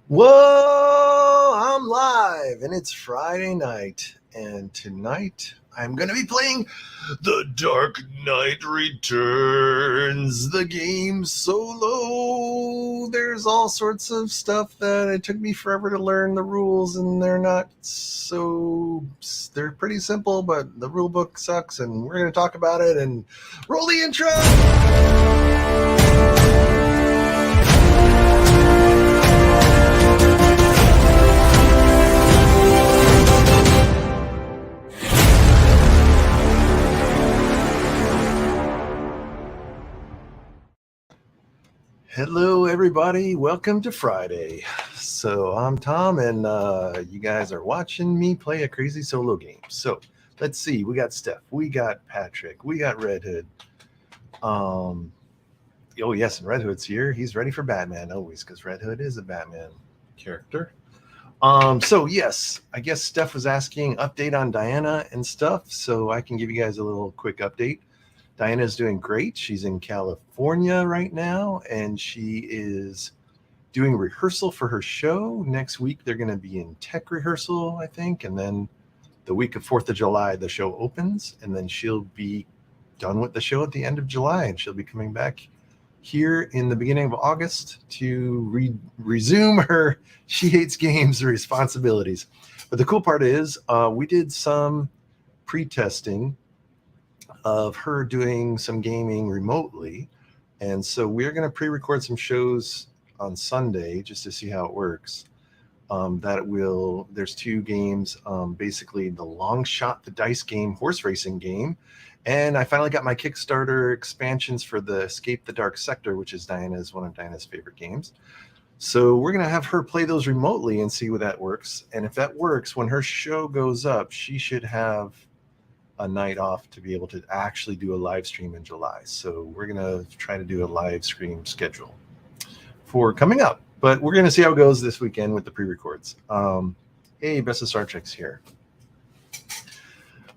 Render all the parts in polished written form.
Whoa, I'm live and it's Friday night. And tonight I'm going to be playing The Dark Knight Returns, the game solo. There's all sorts of stuff that it took me forever to learn the rules, and they're pretty simple, but the rule book sucks, and we're going to talk about it and roll the intro. Hello, everybody. Welcome to Friday. So I'm Tom, and you guys are watching me play a crazy solo game. So let's see. We got Steph. We got Patrick. We got Red Hood. Oh, yes, and Red Hood's here. He's ready for Batman always, because Red Hood is a Batman character. So yes, I guess Steph was asking update on Diana and stuff, so I can give you guys a little quick update. Diana's doing great. She's in California right now, and she is doing rehearsal for her show. Next week, they're going to be in tech rehearsal, I think, and then the week of 4th of July, the show opens, and then she'll be done with the show at the end of July, and she'll be coming back here in the beginning of August to resume her She Hates Games responsibilities. But the cool part is we did some pre-testing of her doing some gaming remotely, and so we're going to pre-record some shows on Sunday just to see how it works. There's two games, basically the Long Shot the Dice game, horse racing game, and I finally got my Kickstarter expansions for the Escape the Dark Sector, which is one of Diana's favorite games. So we're going to have her play those remotely and see what that works. And if that works, when her show goes up, she should have a night off to be able to actually do a live stream in July. So we're going to try to do a live stream schedule for coming up, but we're going to see how it goes this weekend with the pre-records. Hey, Best of Star Trek's here.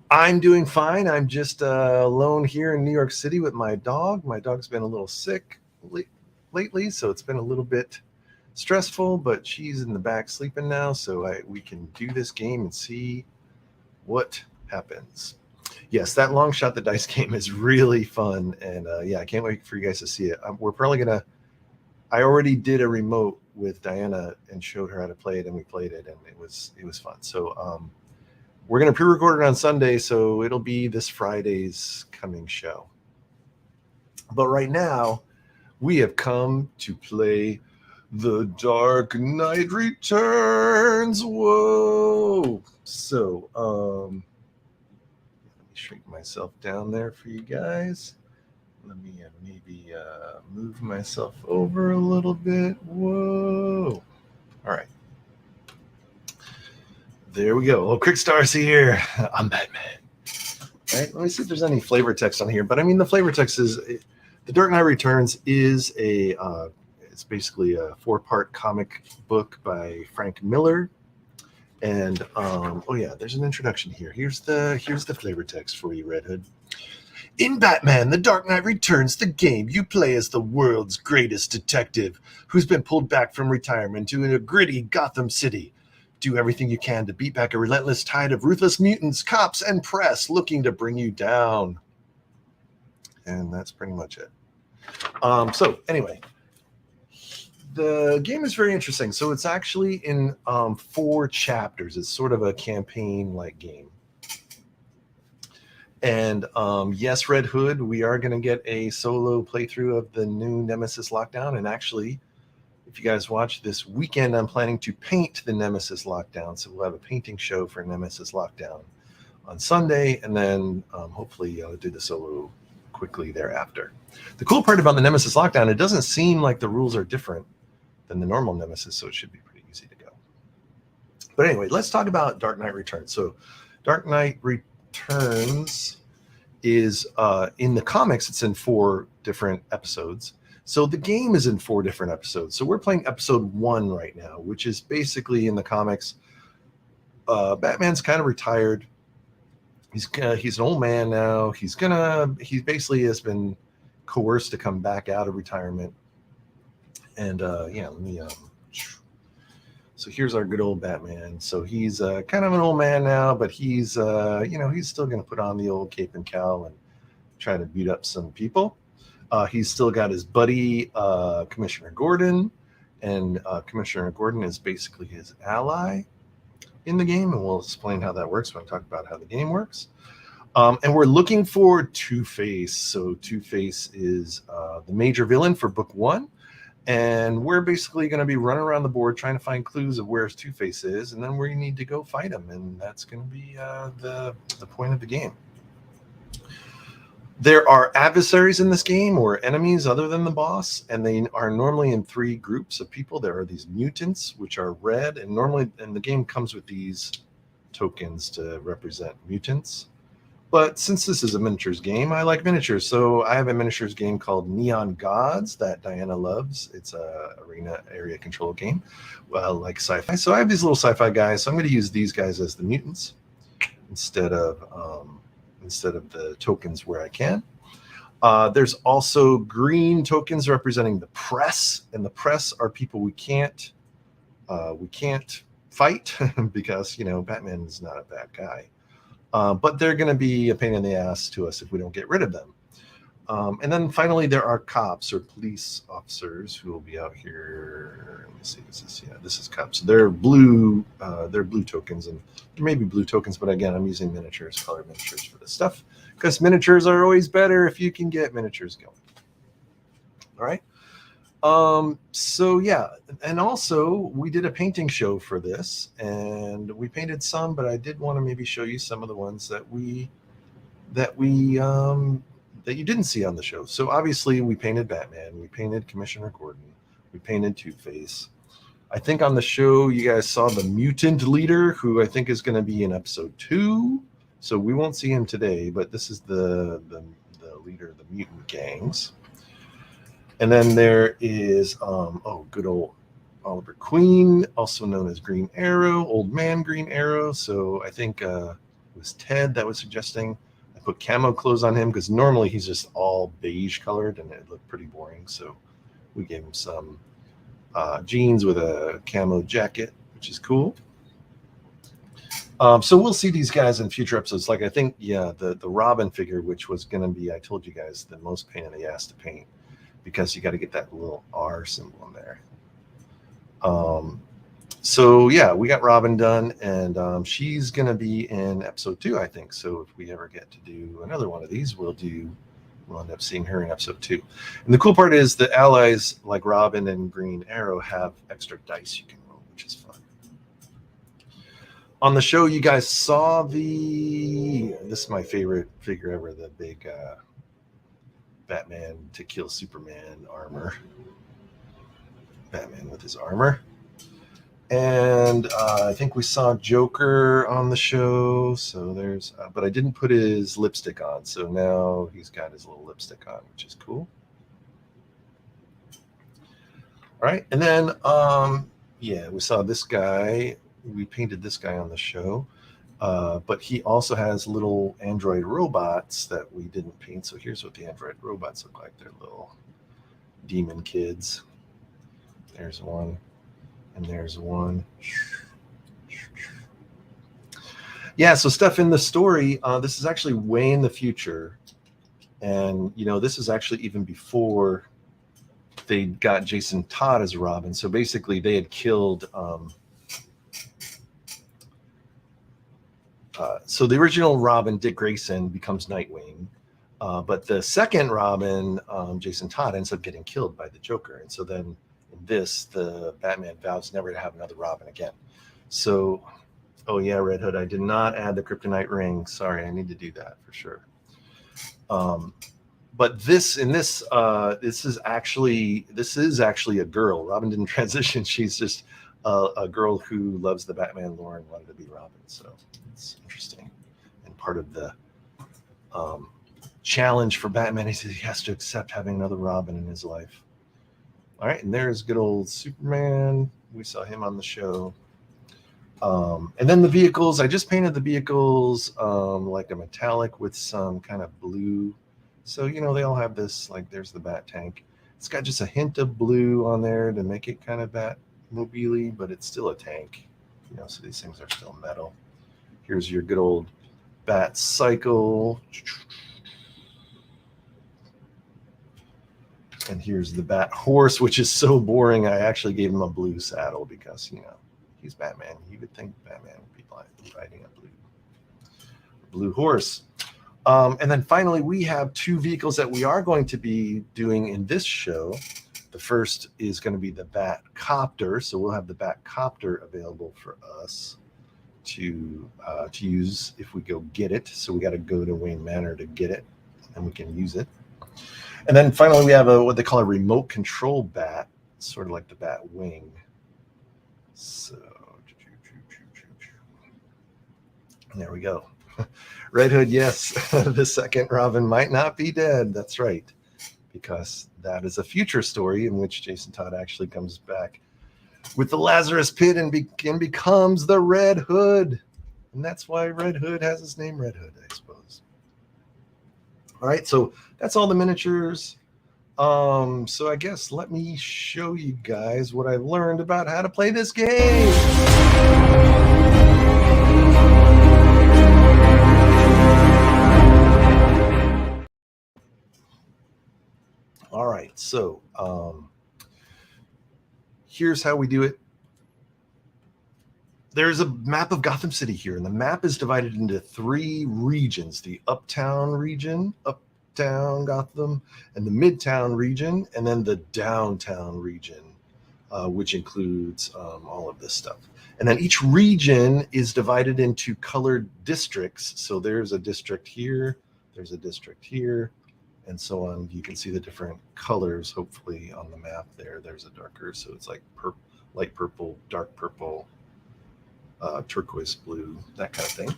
I'm doing fine. I'm just alone here in New York City with my dog. My dog's been a little sick lately, so it's been a little bit stressful, but she's in the back sleeping now, so we can do this game and see what happens. Yes, that Long Shot the Dice game is really fun, and I can't wait for you guys to see it. We're probably gonna. I already did a remote with Diana and showed her how to play it, and we played it, and it was fun. So we're gonna pre-record it on Sunday, so it'll be this Friday's coming show. But right now, we have come to play The Dark Knight Returns. Whoa! So shrink myself down there for you guys. Let me maybe move myself over a little bit. Whoa. All right. There we go. Oh, Quick Stars here. I'm Batman. All right. Let me see if there's any flavor text on here. But I mean, the flavor text is The Dark Knight Returns is it's basically a 4-part comic book by Frank Miller. And there's an introduction here. Here's the flavor text for you, Red Hood. In Batman, The Dark Knight Returns, the game, you play as the world's greatest detective who's been pulled back from retirement to a gritty Gotham City. Do everything you can to beat back a relentless tide of ruthless mutants, cops, and press looking to bring you down. And that's pretty much it. So anyway. The game is very interesting. So it's actually in 4 chapters. It's sort of a campaign-like game. And yes, Red Hood, we are going to get a solo playthrough of the new Nemesis Lockdown. And actually, if you guys watch this weekend, I'm planning to paint the Nemesis Lockdown. So we'll have a painting show for Nemesis Lockdown on Sunday. And then hopefully I'll do the solo quickly thereafter. The cool part about the Nemesis Lockdown, it doesn't seem like the rules are different than the normal Nemesis, so it should be pretty easy to go. But anyway, let's talk about Dark Knight Returns. So Dark Knight Returns is in the comics, it's in 4 different episodes. So the game is in 4 different episodes. So we're playing episode 1 right now, which is basically in the comics. Batman's kind of retired. He's an old man now. He basically has been coerced to come back out of retirement. And let me So here's our good old Batman. So he's kind of an old man now, but he's he's still going to put on the old cape and cowl and try to beat up some people. He's still got his buddy Commissioner Gordon, and Commissioner Gordon is basically his ally in the game, and we'll explain how that works when I talk about how the game works. And we're looking for Two-Face. So Two-Face is the major villain for book 1. And we're basically going to be running around the board trying to find clues of where Two-Face is, and then we need to go fight him, and that's going to be the point of the game. There are adversaries in this game, or enemies other than the boss, and they are normally in 3 groups of people. There are these mutants, which are red, and the game comes with these tokens to represent mutants. But since this is a miniatures game, I like miniatures. So I have a miniatures game called Neon Gods that Diana loves. It's a arena area control game, like sci-fi. So I have these little sci-fi guys. So I'm going to use these guys as the mutants instead of the tokens where I can. There's also green tokens representing the press, and the press are people we can't fight because Batman is not a bad guy. But they're going to be a pain in the ass to us if we don't get rid of them. And then finally, there are cops or police officers who will be out here. Let me see. This is cops. So they're blue tokens, and there may be blue tokens, but again, I'm using colored miniatures for this stuff because miniatures are always better if you can get miniatures going. All right. So yeah, and also we did a painting show for this, and we painted some, but I did want to maybe show you some of the ones that you didn't see on the show. So obviously we painted Batman, we painted Commissioner Gordon, we painted Two-Face. I think on the show you guys saw the mutant leader, who I think is going to be in episode 2. So we won't see him today, but this is the leader of the mutant gangs. And then there is, good old Oliver Queen, also known as Green Arrow, Old Man Green Arrow. So I think it was Ted that was suggesting I put camo clothes on him because normally he's just all beige colored and it looked pretty boring. So we gave him some jeans with a camo jacket, which is cool. So we'll see these guys in future episodes. Like I think, the Robin figure, which was going to be, I told you guys, the most pain in the ass to paint, because you got to get that little R symbol in there. So yeah, we got Robin done, and she's going to be in episode 2, I think. So if we ever get to do another one of these, we'll end up seeing her in episode 2. And the cool part is the allies like Robin and Green Arrow have extra dice you can roll, which is fun. On the show, you guys saw this is my favorite figure ever, the big Batman to kill Superman armor. Batman with his armor. And I think we saw Joker on the show. So there's, but I didn't put his lipstick on. So now he's got his little lipstick on, which is cool. All right. And then, we saw this guy. We painted this guy on the show. But he also has little android robots that we didn't paint. So here's what the android robots look like. They're little demon kids. There's one, and there's one. Yeah, so stuff in the story. This is actually way in the future. And, this is actually even before they got Jason Todd as Robin. So basically they had killed... so the original Robin, Dick Grayson, becomes Nightwing, but the second Robin, Jason Todd, ends up getting killed by the Joker. And so then in this, the Batman vows never to have another Robin again. So, Red Hood, I did not add the kryptonite ring. Sorry, I need to do that for sure. But this is actually a girl. Robin didn't transition. She's just a girl who loves the Batman lore and wanted to be Robin. So it's interesting. And part of the challenge for Batman is he has to accept having another Robin in his life. All right, and there's good old Superman. We saw him on the show. And then the vehicles, I just painted the vehicles like a metallic with some kind of blue. So, they all have this, like there's the Bat tank. It's got just a hint of blue on there to make it kind of bat mobile, but it's still a tank. You know, so these things are still metal. Here's your good old Bat Cycle. And here's the Bat Horse, which is so boring. I actually gave him a blue saddle because, you know, he's Batman. You would think Batman would be riding a blue horse. And then finally, we have two vehicles that we are going to be doing in this show. The first is going to be the Bat Copter. So we'll have the Bat Copter available for us to use if we go get it. So we got to go to Wayne Manor to get it, and we can use it. And then finally, we have what they call a remote control bat, sort of like the Bat Wing. So there we go. Red Hood, yes, the second Robin might not be dead. That's right, because that is a future story in which Jason Todd actually comes back with the Lazarus Pit and becomes the Red Hood. And that's why Red Hood has his name Red Hood, I suppose. All right, so that's all the miniatures. So I guess let me show you guys what I've learned about how to play this game. All right, so here's how we do it. There's a map of Gotham City here, and the map is divided into three regions: the Uptown region, Uptown Gotham, and the Midtown region, and then the Downtown region, which includes all of this stuff. And then each region is divided into colored districts. So there's a district here, there's a district here, and so on. You can see the different colors, hopefully, on the map there. There's a darker, so it's like light purple, dark purple, turquoise blue, that kind of thing.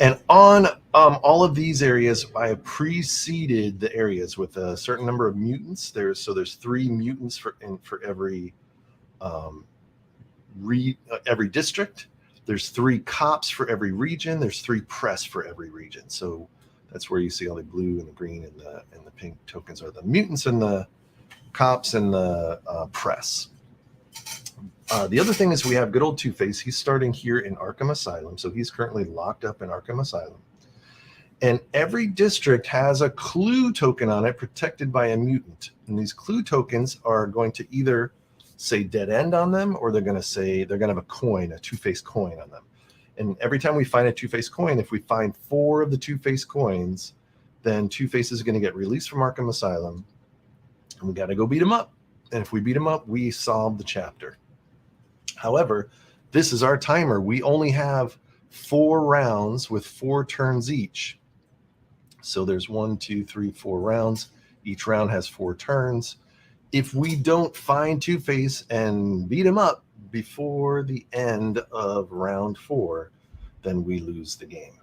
And on all of these areas, I have preceded the areas with a certain number of mutants. There's 3 mutants for every district. There's 3 cops for every region. There's 3 press for every region. So that's where you see all the blue and the green and the pink tokens are the mutants and the cops and the press. The other thing is we have good old Two-Face. He's starting here in Arkham Asylum. So he's currently locked up in Arkham Asylum. And every district has a clue token on it protected by a mutant. And these clue tokens are going to either say dead end on them, or they're going to say they're going to have a coin, a Two-Face coin on them. And every time we find a Two-Face coin, if we find 4 of the Two-Face coins, then Two-Face is going to get released from Arkham Asylum. And we got to go beat him up. And if we beat him up, we solve the chapter. However, this is our timer. We only have 4 rounds with 4 turns each. So there's 1, 2, 3, 4 rounds. Each round has 4 turns. If we don't find Two-Face and beat him up before the end of round 4, then we lose the game.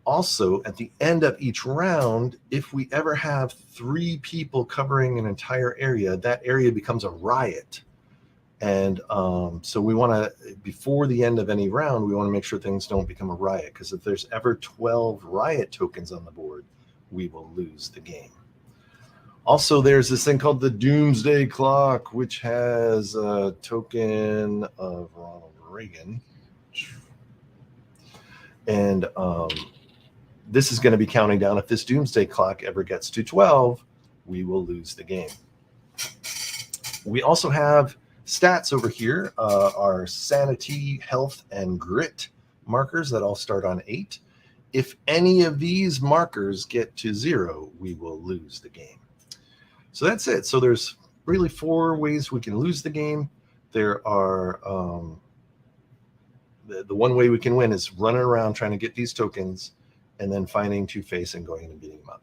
Also, at the end of each round, if we ever have 3 people covering an entire area, that area becomes a riot. And so we want to, before the end of any round, we want to make sure things don't become a riot, because if there's ever 12 riot tokens on the board, we will lose the game. Also, there's this thing called the Doomsday Clock, which has a token of Ronald Reagan. And this is going to be counting down. If this Doomsday Clock ever gets to 12, we will lose the game. We also have stats over here, are sanity, health, and grit markers that all start on 8. If any of these markers get to 0, we will lose the game. So that's it. So there's really 4 ways we can lose the game. There are the one way we can win is running around trying to get these tokens and then finding Two-Face and going and beating them up.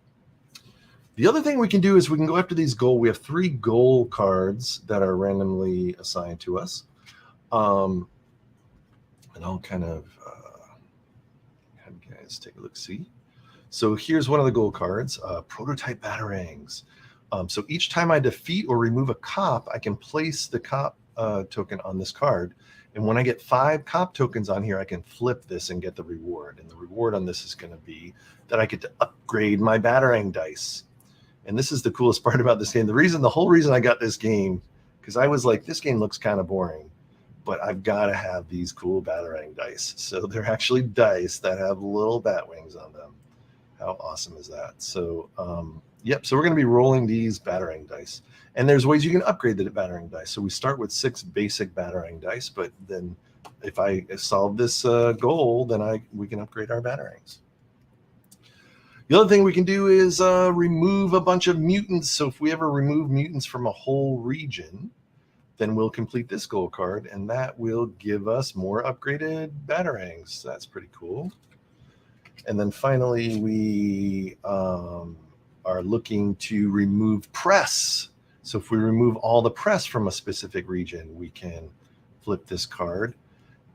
The other thing we can do is we can go after these goal. We have 3 goal cards that are randomly assigned to us. And I'll kind of have you guys take a look, see. So here's one of the goal cards, prototype Batarangs. So each time I defeat or remove a cop, I can place the cop token on this card. And when I get 5 cop tokens on here, I can flip this and get the reward. And the reward on this is going to be that I get to upgrade my Batarang Dice. And this is the coolest part about this game. The whole reason I got this game, because I was like, this game looks kind of boring, but I've got to have these cool Batarang dice. So they're actually dice that have little bat wings on them. How awesome is that? So, yep. So we're going to be rolling these Batarang dice. And there's ways you can upgrade the Batarang dice. So we start with 6 basic Batarang dice, but then if I solve this goal, then we can upgrade our Batarangs. The other thing we can do is remove a bunch of mutants. So if we ever remove mutants from a whole region, then we'll complete this goal card, and that will give us more upgraded Batarangs. That's pretty cool. And then finally, we are looking to remove press. So if we remove all the press from a specific region, we can flip this card.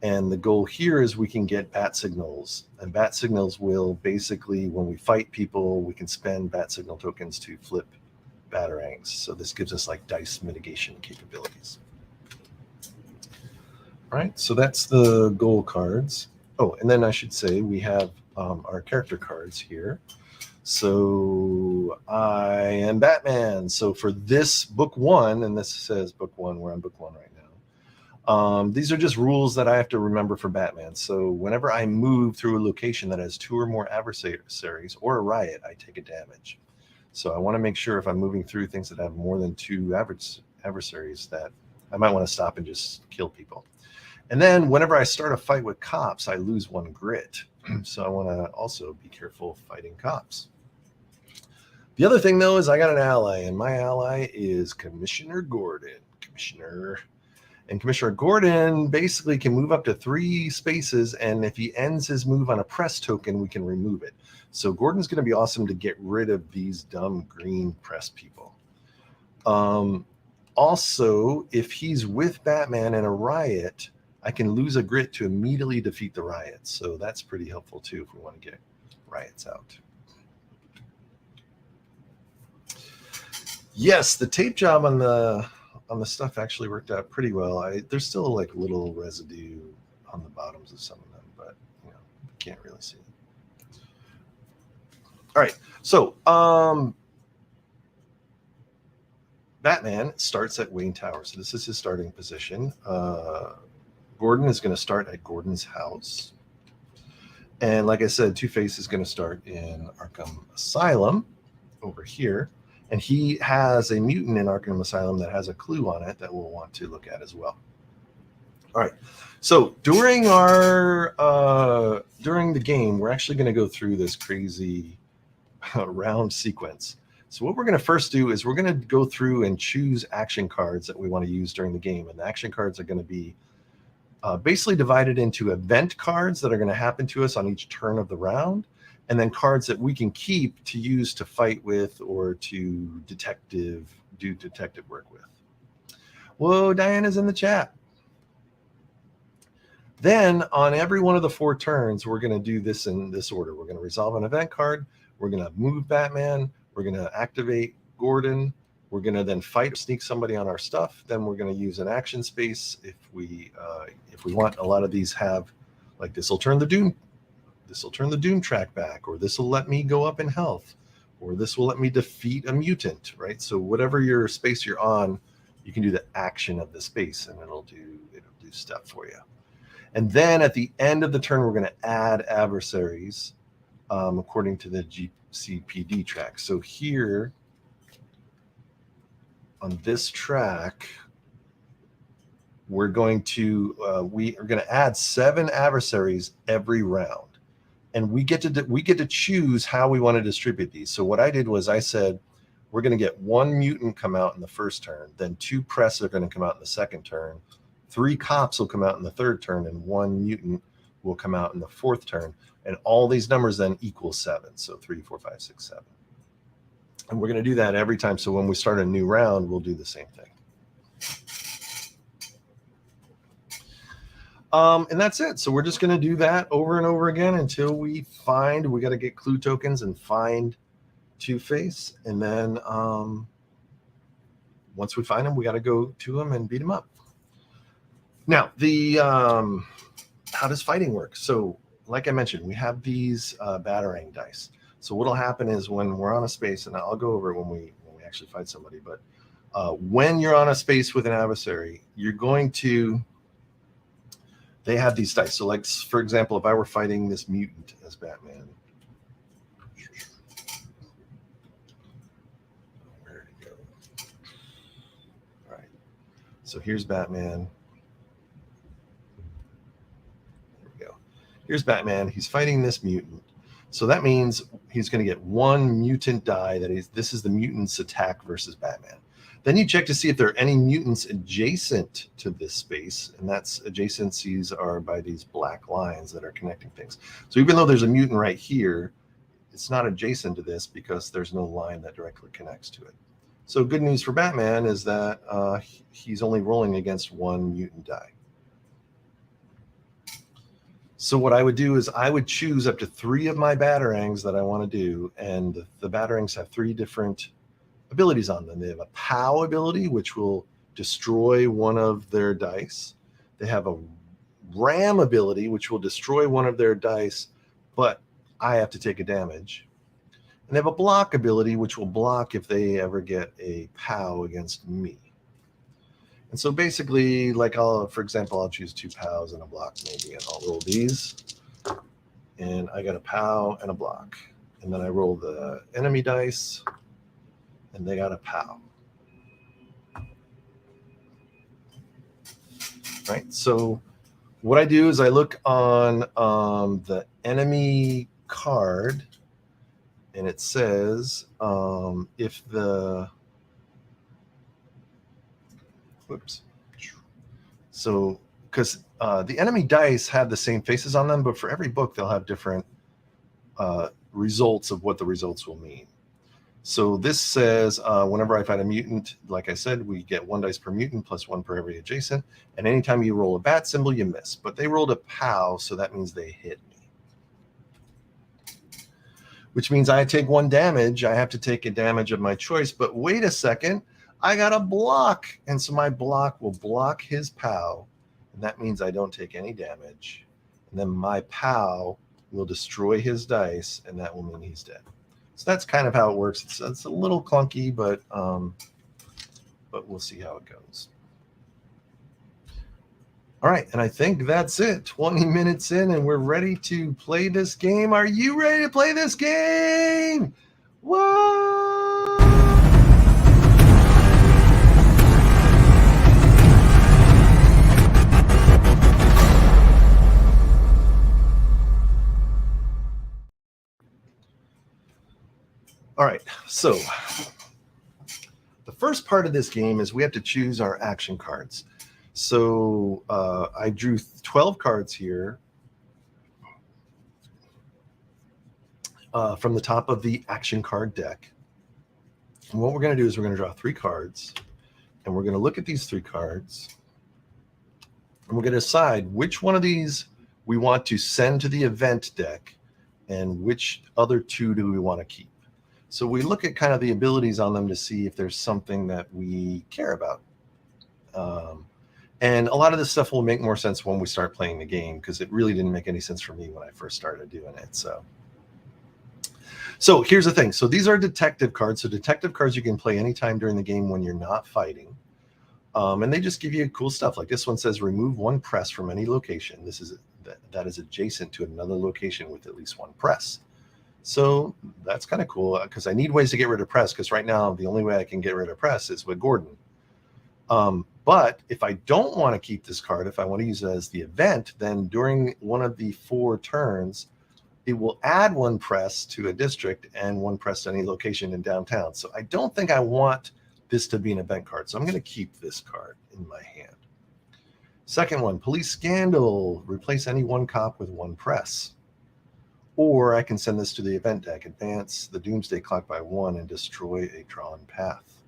And the goal here is we can get bat signals. And bat signals will basically, when we fight people, we can spend bat signal tokens to flip Batarangs. So this gives us like dice mitigation capabilities. All right, so that's the goal cards. Oh, and then I should say we have our character cards here. So I am Batman. So for this book 1, and this says book 1, we're on book 1 right now. These are just rules that I have to remember for Batman. So whenever I move through a location that has 2 or more adversaries or a riot, I take a damage. So I want to make sure if I'm moving through things that have more than 2 adversaries that I might want to stop and just kill people. And then whenever I start a fight with cops, I lose 1 grit. So I want to also be careful fighting cops. The other thing, though, is I got an ally, and my ally is Commissioner Gordon. And Commissioner Gordon basically can move up to 3 spaces, and if he ends his move on a press token, we can remove it. So Gordon's going to be awesome to get rid of these dumb green press people. Also, if he's with Batman in a riot, I can lose a grit to immediately defeat the riot. So that's pretty helpful, too, if we want to get riots out. Yes, the tape job on the stuff actually worked out pretty well. There's still like little residue on the bottoms of some of them, but you can't really see it. All right, so Batman starts at Wayne Tower. So this is his starting position. Gordon is going to start at Gordon's house. And like I said, Two-Face is going to start in Arkham Asylum over here. And he has a mutant in Arkham Asylum that has a clue on it that we'll want to look at as well. All right. So during the game, we're actually going to go through this crazy round sequence. So what we're going to first do is we're going to go through and choose action cards that we want to use during the game. And the action cards are going to be basically divided into event cards that are going to happen to us on each turn of the round, and then cards that we can keep to use to fight with or to do detective work with. Whoa, Diana's in the chat. Then on every one of the 4 turns, we're going to do this in this order. We're going to resolve an event card. We're going to move Batman. We're going to activate Gordon. We're going to then fight or sneak somebody on our stuff. Then we're going to use an action space if we want. A lot of these have like this will turn the Doom track back, or this will let me go up in health, or this will let me defeat a mutant, right? So whatever your space you're on, you can do the action of the space, and it'll do stuff for you. And then at the end of the turn, we're going to add adversaries according to the GCPD track. So here on this track, we're going to add 7 adversaries every round, and we get to choose how we want to distribute these. So what I did was I said we're going to get 1 mutant come out in the first turn, then 2 press are going to come out in the second turn, 3 cops will come out in the third turn, and 1 mutant will come out in the fourth turn, and all these numbers then equal 7. So 3, 4, 5, 6, 7. And we're going to do that every time. So when we start a new round, we'll do the same thing. And that's it. So we're just going to do that over and over again until we got to get clue tokens and find Two-Face. And then once we find him, we got to go to him and beat him up. Now, how does fighting work? So like I mentioned, we have these Batarang dice. So what'll happen is when we're on a space, and I'll go over it when we actually fight somebody, but When you're on a space with an adversary, you're going to, they have these dice. So like, for example, if I were fighting this mutant as Batman, where did it go? All right. So here's Batman. There we go. Here's Batman. He's fighting this mutant. So that means he's going to get one mutant die. This is the mutant's attack versus Batman. Then you check to see if there are any mutants adjacent to this space, and that's adjacencies are by these black lines that are connecting things. So even though there's a mutant right here, it's not adjacent to this because there's no line that directly connects to it. So good news for Batman is that he's only rolling against one mutant die. So what I would do is I would choose up to 3 of my Batarangs that I want to do, and the Batarangs have 3 different abilities on them. They have a POW ability, which will destroy one of their dice. They have a RAM ability, which will destroy one of their dice, but I have to take a damage. And they have a block ability, which will block if they ever get a POW against me. And so basically, like for example, I'll choose 2 POWs and a block maybe, and I'll roll these. And I got a POW and a block. And then I roll the enemy dice, and they got a POW. Right, so what I do is I look on the enemy card, and it says if the, whoops. So, because the enemy dice have the same faces on them, but for every book, they'll have different results of what the results will mean. So this says whenever I fight a mutant, like I said, we get 1 dice per mutant plus 1 per every adjacent. And anytime you roll a bat symbol, you miss. But they rolled a POW, so that means they hit me. Which means I take 1 damage. I have to take a damage of my choice. But wait a second. I got a block, and so my block will block his POW, and that means I don't take any damage. And then my POW will destroy his dice, and that will mean he's dead. So that's kind of how it works. It's a little clunky, but we'll see how it goes. All right, and I think that's it. 20 minutes in, and we're ready to play this game. Are you ready to play this game? Whoa! All right, so the first part of this game is we have to choose our action cards. So I drew 12 cards here from the top of the action card deck. And what we're going to do is we're going to draw 3 cards, and we're going to look at these 3 cards, and we're going to decide which one of these we want to send to the event deck and which other 2 do we want to keep. So we look at kind of the abilities on them to see if there's something that we care about. And a lot of this stuff will make more sense when we start playing the game, because it really didn't make any sense for me when I first started doing it. So here's the thing. So these are detective cards. So detective cards you can play anytime during the game when you're not fighting. And they just give you cool stuff. Like this one says, remove 1 press from any location. That is adjacent to another location with at least 1 press. So that's kind of cool, because I need ways to get rid of press, because right now the only way I can get rid of press is with Gordon. But if I don't want to keep this card, if I want to use it as the event, then during one of the 4 turns, it will add 1 press to a district and 1 press to any location in downtown. So I don't think I want this to be an event card. So I'm going to keep this card in my hand. Second one, police scandal. Replace any 1 cop with 1 press. Or I can send this to the event deck, advance the Doomsday Clock by 1 and destroy a drawn path.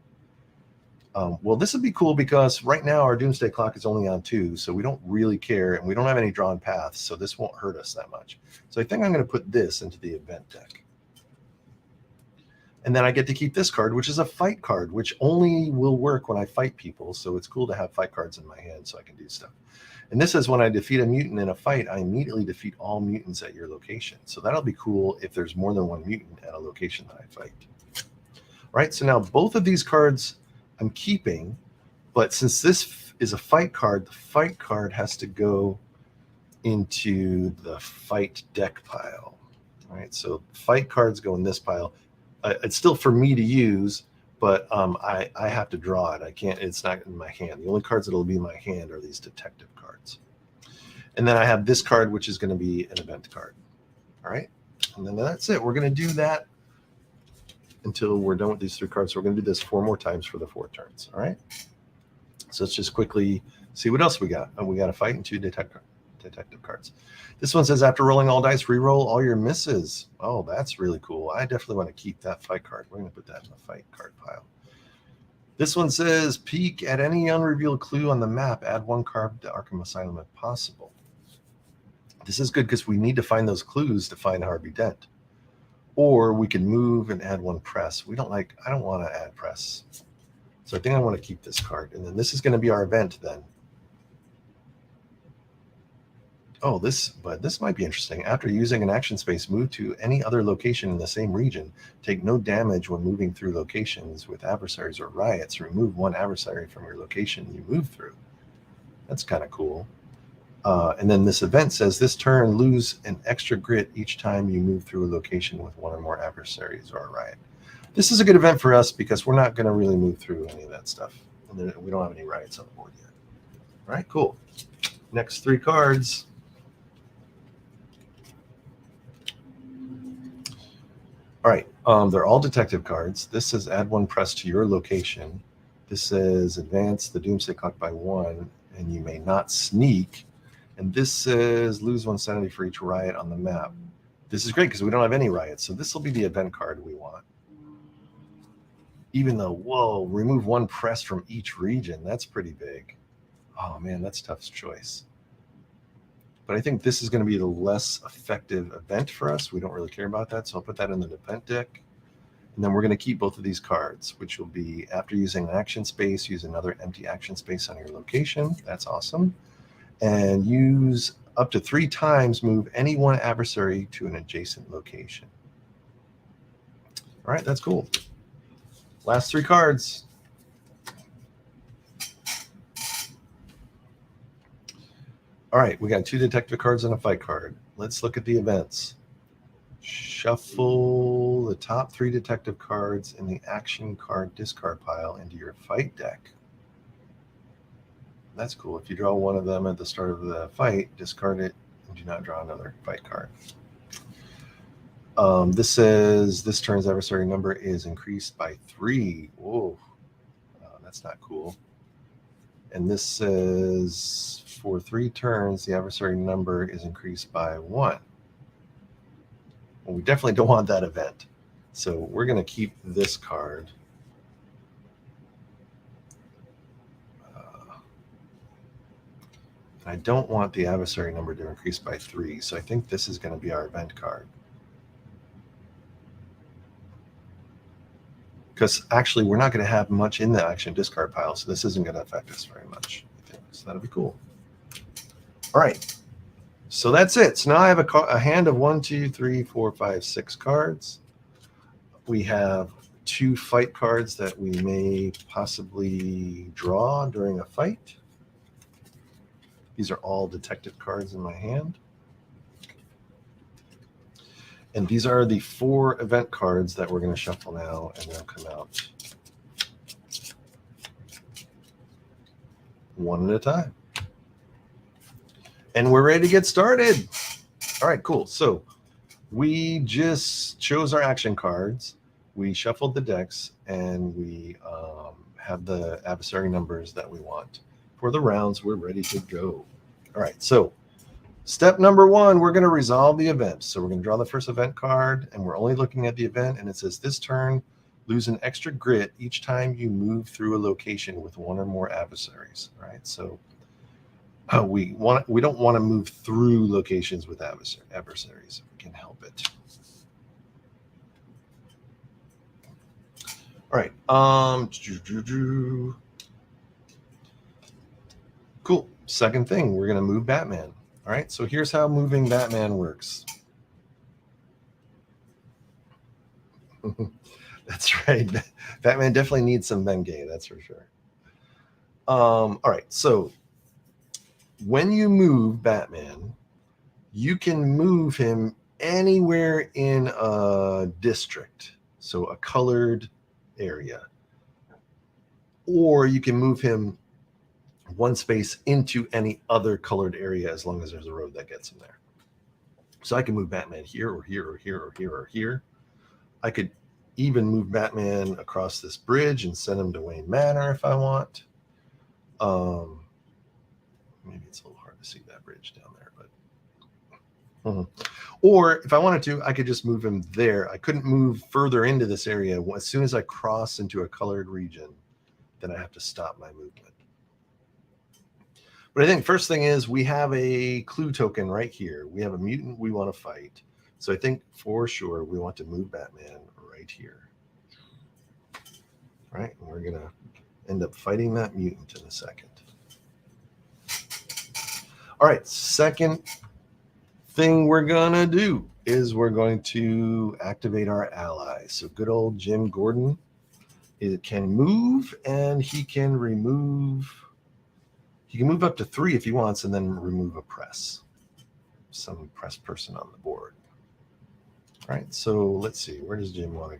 Well, this would be cool because right now our Doomsday Clock is only on 2, so we don't really care, and we don't have any drawn paths, so this won't hurt us that much. So I think I'm going to put this into the event deck. And then I get to keep this card, which is a fight card, which only will work when I fight people, so it's cool to have fight cards in my hand so I can do stuff. And this says when I defeat a mutant in a fight, I immediately defeat all mutants at your location. So that'll be cool if there's more than 1 mutant at a location that I fight. All right, so now both of these cards, I'm keeping, but since this is a fight card, the fight card has to go into the fight deck pile. All right, so fight cards go in this pile. It's still for me to use, but I have to draw it. I can't. It's not in my hand. The only cards that'll be in my hand are these detective cards. And then I have this card, which is going to be an event card. All right, and then that's it. We're going to do that until we're done with these 3 cards. So we're going to do this 4 more times for the 4 turns. All right. So let's just quickly see what else we got. We got a fight and 2 detective cards. This one says, after rolling all dice, re-roll all your misses. Oh, that's really cool. I definitely want to keep that fight card. We're going to put that in the fight card pile. This one says, peek at any unrevealed clue on the map. Add 1 card to Arkham Asylum if possible. This is good because we need to find those clues to find Harvey Dent. Or we can move and add 1 press. I don't want to add press. So I think I want to keep this card. And then this is going to be our event then. Oh, this might be interesting. After using an action space, move to any other location in the same region. Take no damage when moving through locations with adversaries or riots. Remove 1 adversary from your location you move through. That's kind of cool. And then this event says, this turn, lose an extra grit each time you move through a location with 1 or more adversaries or a riot. This is a good event for us because we're not going to really move through any of that stuff. And we don't have any riots on the board yet. All right, cool. Next 3 cards. All right, they're all detective cards. This says add 1 press to your location. This says advance the Doomsday Clock by 1, and you may not sneak. And this says lose 1 sanity for each riot on the map. This is great because we don't have any riots, so this will be the event card we want. Even though, whoa, remove 1 press from each region. That's pretty big. Oh, man, that's a tough choice. But I think this is going to be the less effective event for us. We don't really care about that, so I'll put that in the event deck. And then we're going to keep both of these cards, which will be after using an action space, use another empty action space on your location. That's awesome. And use up to 3 times, move any 1 adversary to an adjacent location. All right, that's cool. Last 3 cards. All right, we got 2 detective cards and a fight card. Let's look at the events. Shuffle the top 3 detective cards in the action card discard pile into your fight deck. That's cool. If you draw 1 of them at the start of the fight, discard it and do not draw another fight card. This says this turn's adversary number is increased by 3. Whoa, that's not cool. And this says for 3 turns, the adversary number is increased by 1. Well, we definitely don't want that event. So we're going to keep this card. I don't want the adversary number to increase by 3. So I think this is going to be our event card. Because actually, we're not going to have much in the action discard pile, so this isn't going to affect us very much, I think. So that'll be cool. All right. So that's it. So now I have a hand of 1, 2, 3, 4, 5, 6 cards. We have 2 fight cards that we may possibly draw during a fight. These are all detective cards in my hand. And these are the 4 event cards that we're going to shuffle now, and they'll come out one at a time. And we're ready to get started. All right, cool. So we just chose our action cards. We shuffled the decks, and we have the adversary numbers that we want. For the rounds, we're ready to go. All right, so step number 1, we're going to resolve the event. So we're going to draw the first event card, and we're only looking at the event, and it says this turn, lose an extra grit each time you move through a location with 1 or more adversaries. All right, so we don't want to move through locations with adversaries if we can help it. All right, cool. Second thing, we're going to move Batman. All right, so here's how moving Batman works. That's right. Batman definitely needs some Bengay, that's for sure. All right, so when you move Batman, you can move him anywhere in a district, so a colored area, or you can move him one space into any other colored area as long as there's a road that gets him there. So I can move Batman here or here or here or here or here. I could even move Batman across this bridge and send him to Wayne Manor if I want. Maybe it's a little hard to see that bridge down there, but or if I wanted to, I could just move him there. I couldn't move further into this area. As soon as I cross into a colored region, then I have to stop my movement. But I think first thing is we have a clue token right here. We have a mutant we want to fight. So I think for sure we want to move Batman right here. All right, and we're going to end up fighting that mutant in a second. All right, second thing we're going to do is we're going to activate our ally. So good old Jim Gordon, it can move and he can remove. He can move up to 3 if he wants and then remove a press. Some press person on the board. All right, so let's see. Where does Jim want to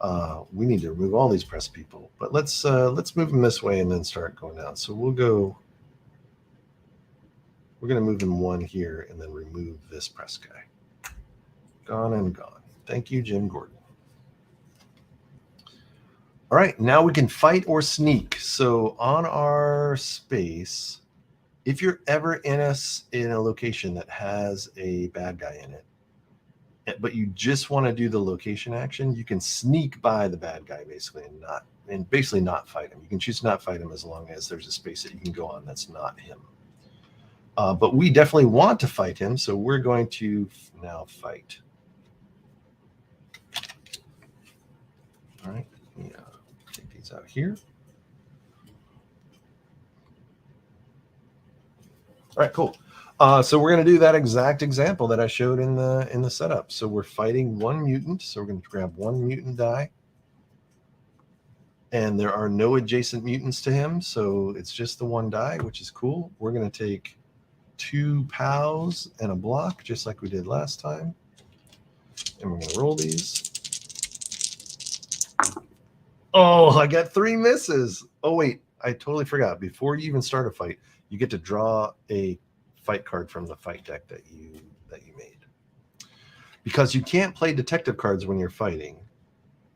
go? We need to remove all these press people, but let's move them this way and then start going down. So we're going to move him 1 here and then remove this press guy. Gone and gone. Thank you, Jim Gordon. All right, now we can fight or sneak. So on our space, if you're ever in a location that has a bad guy in it, but you just want to do the location action, you can sneak by the bad guy basically and basically not fight him. You can choose to not fight him as long as there's a space that you can go on that's not him. But we definitely want to fight him, so we're going to now fight. All right, yeah. Take these out here. All right, cool. So we're going to do that exact example that I showed in the setup. So we're fighting 1 mutant. So we're going to grab 1 mutant die. And there are no adjacent mutants to him. So it's just the 1 die, which is cool. We're going to take 2 POWs and a block, just like we did last time. And we're going to roll these. Oh, I got 3 misses. Oh, wait, I totally forgot. Before you even start a fight, you get to draw a fight card from the fight deck that you made. Because you can't play detective cards when you're fighting,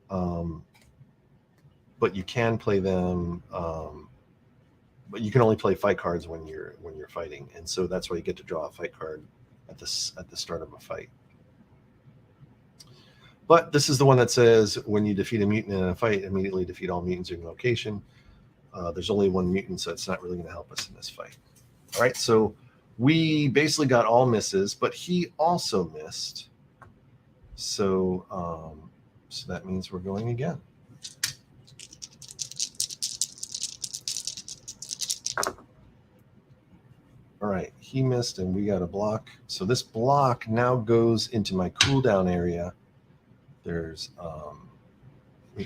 but you can play them. But you can only play fight cards when you're fighting, and so that's why you get to draw a fight card at the start of a fight. But this is the one that says when you defeat a mutant in a fight, immediately defeat all mutants in your location. There's only 1 mutant, so it's not really going to help us in this fight. All right, so we basically got all misses, but he also missed. So, so that means we're going again. All right, he missed and we got a block. So this block now goes into my cooldown area. There's,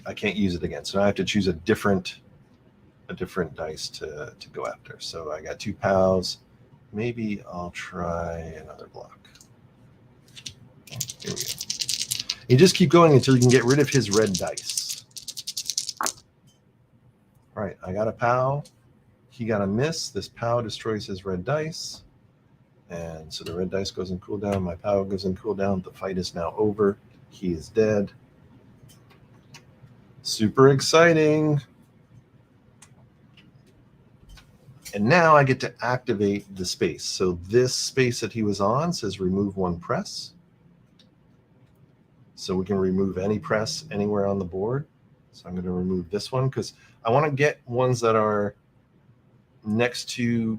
I can't use it again. So I have to choose a different dice to go after. So I got 2 POWs. Maybe I'll try another block. Here we go. You just keep going until you can get rid of his red dice. All right, I got a POW. He got a miss. This POW destroys his red dice. And so the red dice goes in cooldown. My POW goes in cooldown. The fight is now over. He is dead. Super exciting. And now I get to activate the space. So this space that he was on says remove 1 press. So we can remove any press anywhere on the board. So I'm going to remove this one because I want to get ones that are next to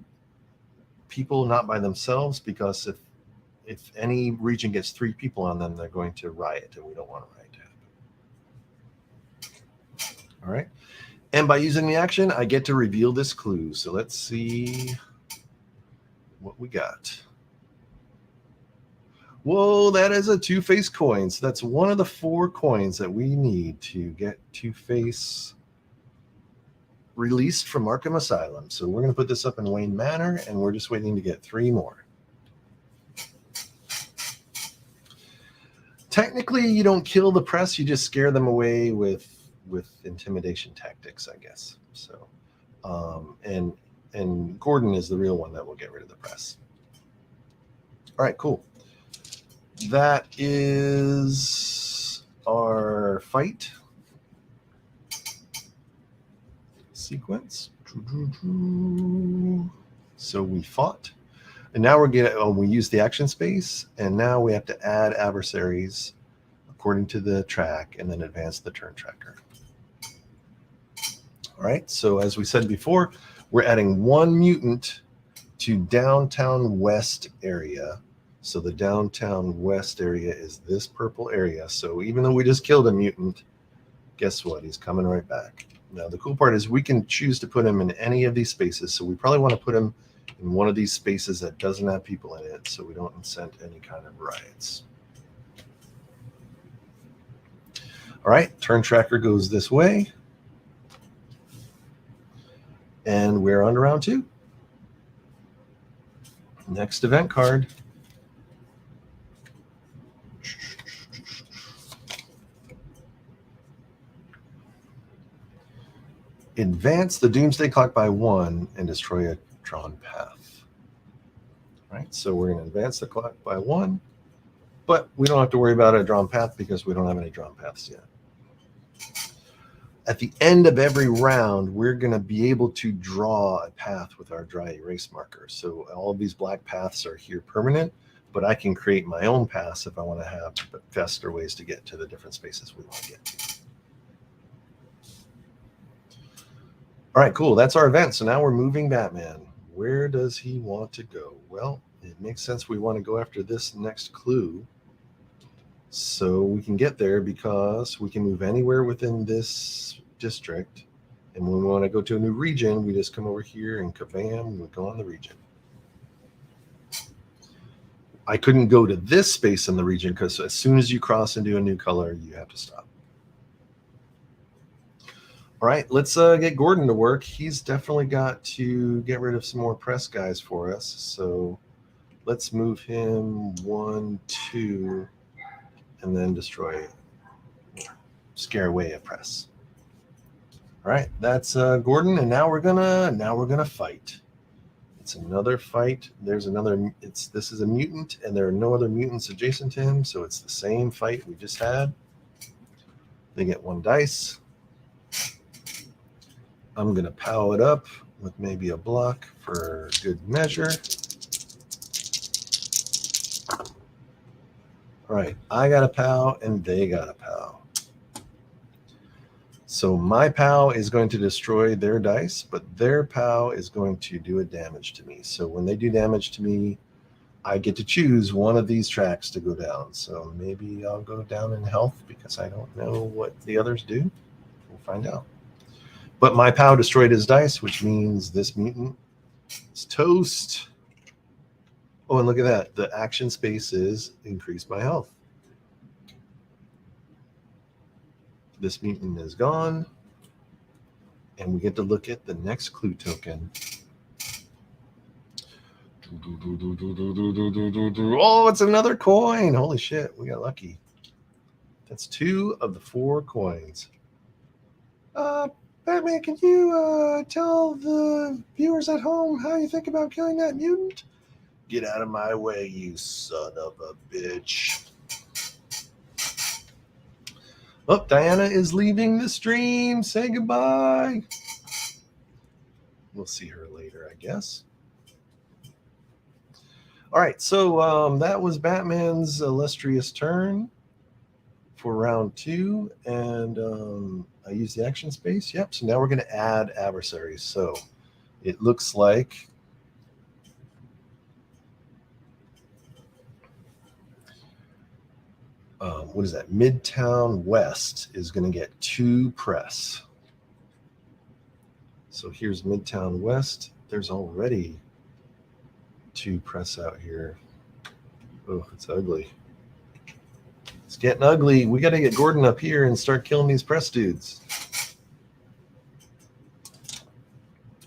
people, not by themselves, because if any region gets 3 people on them, they're going to riot, and we don't want a riot to happen. All right. And by using the action, I get to reveal this clue. So let's see what we got. Whoa, that is a Two-Face coin. So that's one of the 4 coins that we need to get Two-Face released from Arkham Asylum. So we're going to put this up in Wayne Manor, and we're just waiting to get 3 more. Technically, you don't kill the press, you just scare them away with intimidation tactics, I guess. So, and Gordon is the real one that will get rid of the press. All right, cool. That is our fight sequence. So we fought. And now we use the action space, and now we have to add adversaries according to the track and then advance the turn tracker. All right, so as we said before, we're adding 1 mutant to downtown west area. So the downtown west area is this purple area. So even though we just killed a mutant, guess what? He's coming right back. Now, the cool part is we can choose to put him in any of these spaces. So we probably want to put him in one of these spaces that doesn't have people in it, so we don't incent any kind of riots. All right, turn tracker goes this way. And we're on to round 2. Next event card. Advance the Doomsday Clock by 1 and destroy a drawn path. All right, so we're going to advance the clock by 1, but we don't have to worry about a drawn path because we don't have any drawn paths yet. At the end of every round, we're going to be able to draw a path with our dry erase marker. So all of these black paths are here permanent, but I can create my own paths if I want to have faster ways to get to the different spaces we want to get to. All right, cool. That's our event. So now we're moving Batman. Where does he want to go? Well, it makes sense we want to go after this next clue so we can get there, because we can move anywhere within this district. And when we want to go to a new region, we just come over here and kabam, we go on the region. I couldn't go to this space in the region because as soon as you cross into a new color, you have to stop. All right, let's get Gordon to work. He's definitely got to get rid of some more press guys for us. So let's move him 1, 2, and then destroy, scare away a press. All right, that's Gordon, and now we're gonna fight. It's another fight. There's another. This is a mutant, and there are no other mutants adjacent to him, so it's the same fight we just had. They get 1 dice. I'm going to pow it up with maybe a block for good measure. All right, I got a pow and they got a pow. So my pow is going to destroy their dice, but their pow is going to do a damage to me. So when they do damage to me, I get to choose one of these tracks to go down. So maybe I'll go down in health because I don't know what the others do. We'll find out. But my POW destroyed his dice, which means this mutant is toast. Oh, and look at that. The action spaces increased my health. This mutant is gone. And we get to look at the next clue token. Oh, it's another coin. Holy shit, we got lucky. That's 2 of the 4 coins. Batman, can you tell the viewers at home how you think about killing that mutant? Get out of my way, you son of a bitch. Oh, Diana is leaving the stream. Say goodbye. We'll see her later, I guess. All right, so that was Batman's illustrious turn for round 2, and I used the action space. Yep, so now we're going to add adversaries. So it looks like what is that? Midtown West is going to get 2 press. So here's Midtown West. There's already 2 press out here. Oh, it's ugly. It's getting ugly. We got to get Gordon up here and start killing these press dudes.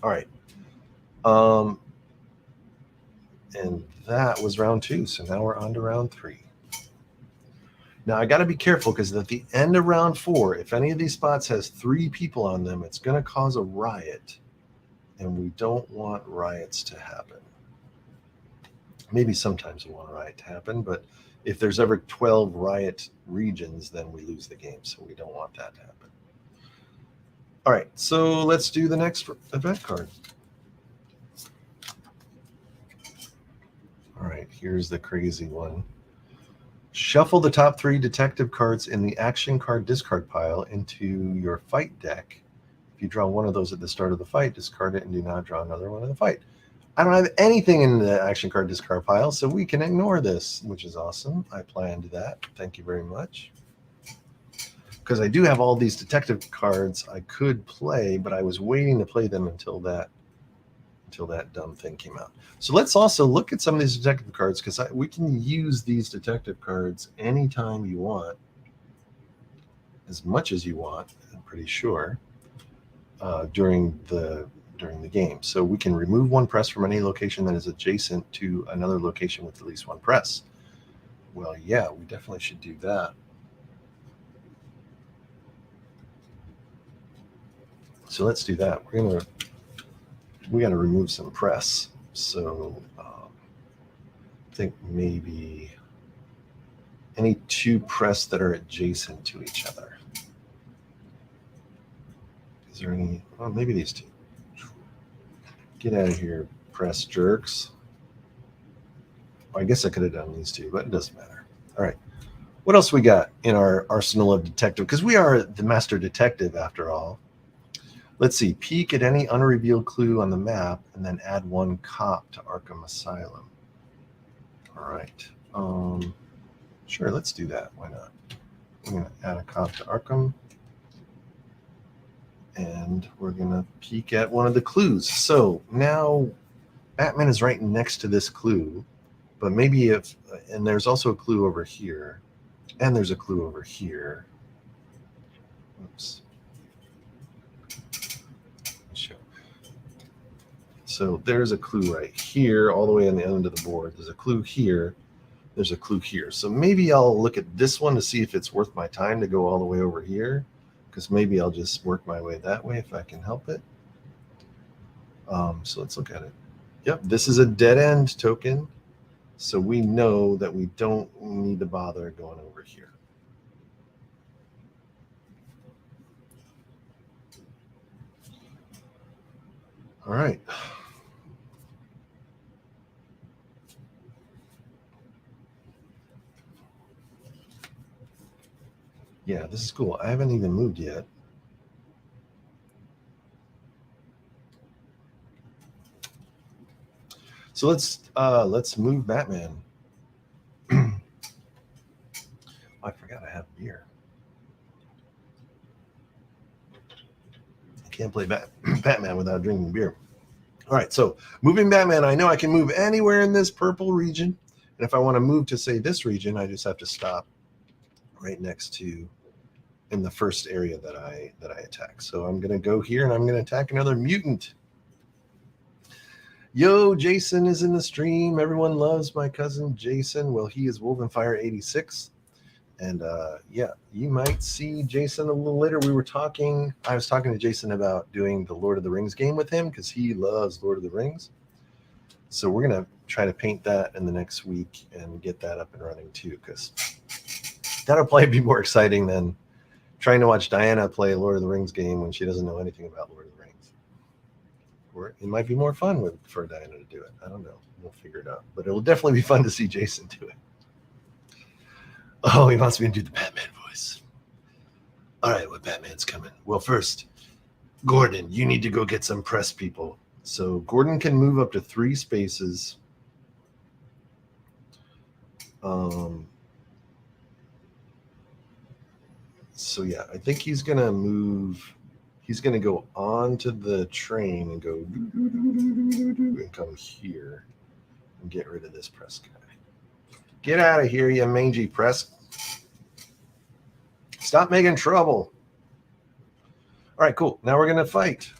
All right. And that was round 2. So now we're on to round 3. Now I got to be careful because at the end of round 4, if any of these spots has 3 people on them, it's going to cause a riot. And we don't want riots to happen. Maybe sometimes we want a riot to happen, but if there's ever 12 riot regions, then we lose the game. So we don't want that to happen. All right, so let's do the next event card. All right, here's the crazy one. Shuffle the top 3 detective cards in the action card discard pile into your fight deck. If you draw one of those at the start of the fight, discard it and do not draw another one in the fight. I don't have anything in the action card discard pile, so we can ignore this, which is awesome. I planned that. Thank you very much. Because I do have all these detective cards I could play, but I was waiting to play them until that dumb thing came out. So let's also look at some of these detective cards, because we can use these detective cards anytime you want, as much as you want, I'm pretty sure, during the game. So we can remove 1 press from any location that is adjacent to another location with at least 1 press. Well, yeah, we definitely should do that. So let's do that. We got to remove some press. So I think maybe any 2 press that are adjacent to each other. Is there any? Oh, maybe these 2. Get out of here, press jerks. Well, I guess I could have done these 2, but it doesn't matter. All right. What else we got in our arsenal of detective? Because we are the master detective after all. Let's see. Peek at any unrevealed clue on the map and then add 1 cop to Arkham Asylum. All right. Sure, let's do that. Why not? We're going to add a cop to Arkham. And we're going to peek at one of the clues. So now Batman is right next to this clue. But maybe and there's also a clue over here. And there's a clue over here. Oops. So there's a clue right here, all the way on the end of the board. There's a clue here. There's a clue here. So maybe I'll look at this one to see if it's worth my time to go all the way over here, because maybe I'll just work my way that way if I can help it. So let's look at it. Yep, this is a dead end token. So we know that we don't need to bother going over here. All right. Yeah, this is cool. I haven't even moved yet. So let's move Batman. I forgot I have beer. I can't play Batman without drinking beer. All right, so moving Batman, I know I can move anywhere in this purple region. And if I want to move to, say, this region, I just have to stop right next to in the first area that I attack. So I'm going to go here and I'm going to attack another mutant. Yo, Jason is in the stream. Everyone loves my cousin Jason. Well, he is Wovenfire 86. And yeah, you might see Jason a little later. I was talking to Jason about doing the Lord of the Rings game with him because he loves Lord of the Rings. So we're going to try to paint that in the next week and get that up and running too, because that'll probably be more exciting than trying to watch Diana play a Lord of the Rings game when she doesn't know anything about Lord of the Rings. Or it might be more fun for Diana to do it. I don't know. We'll figure it out. But it'll definitely be fun to see Jason do it. Oh, he wants me to do the Batman voice. All right, well, Batman's coming. Well, first, Gordon, you need to go get some press people. So Gordon can move up to 3 spaces. So yeah, I think he's gonna move. He's gonna go onto the train and go and come here and get rid of this press guy. Get out of here, you mangy press. Stop making trouble. All right, cool. Now we're going to fight.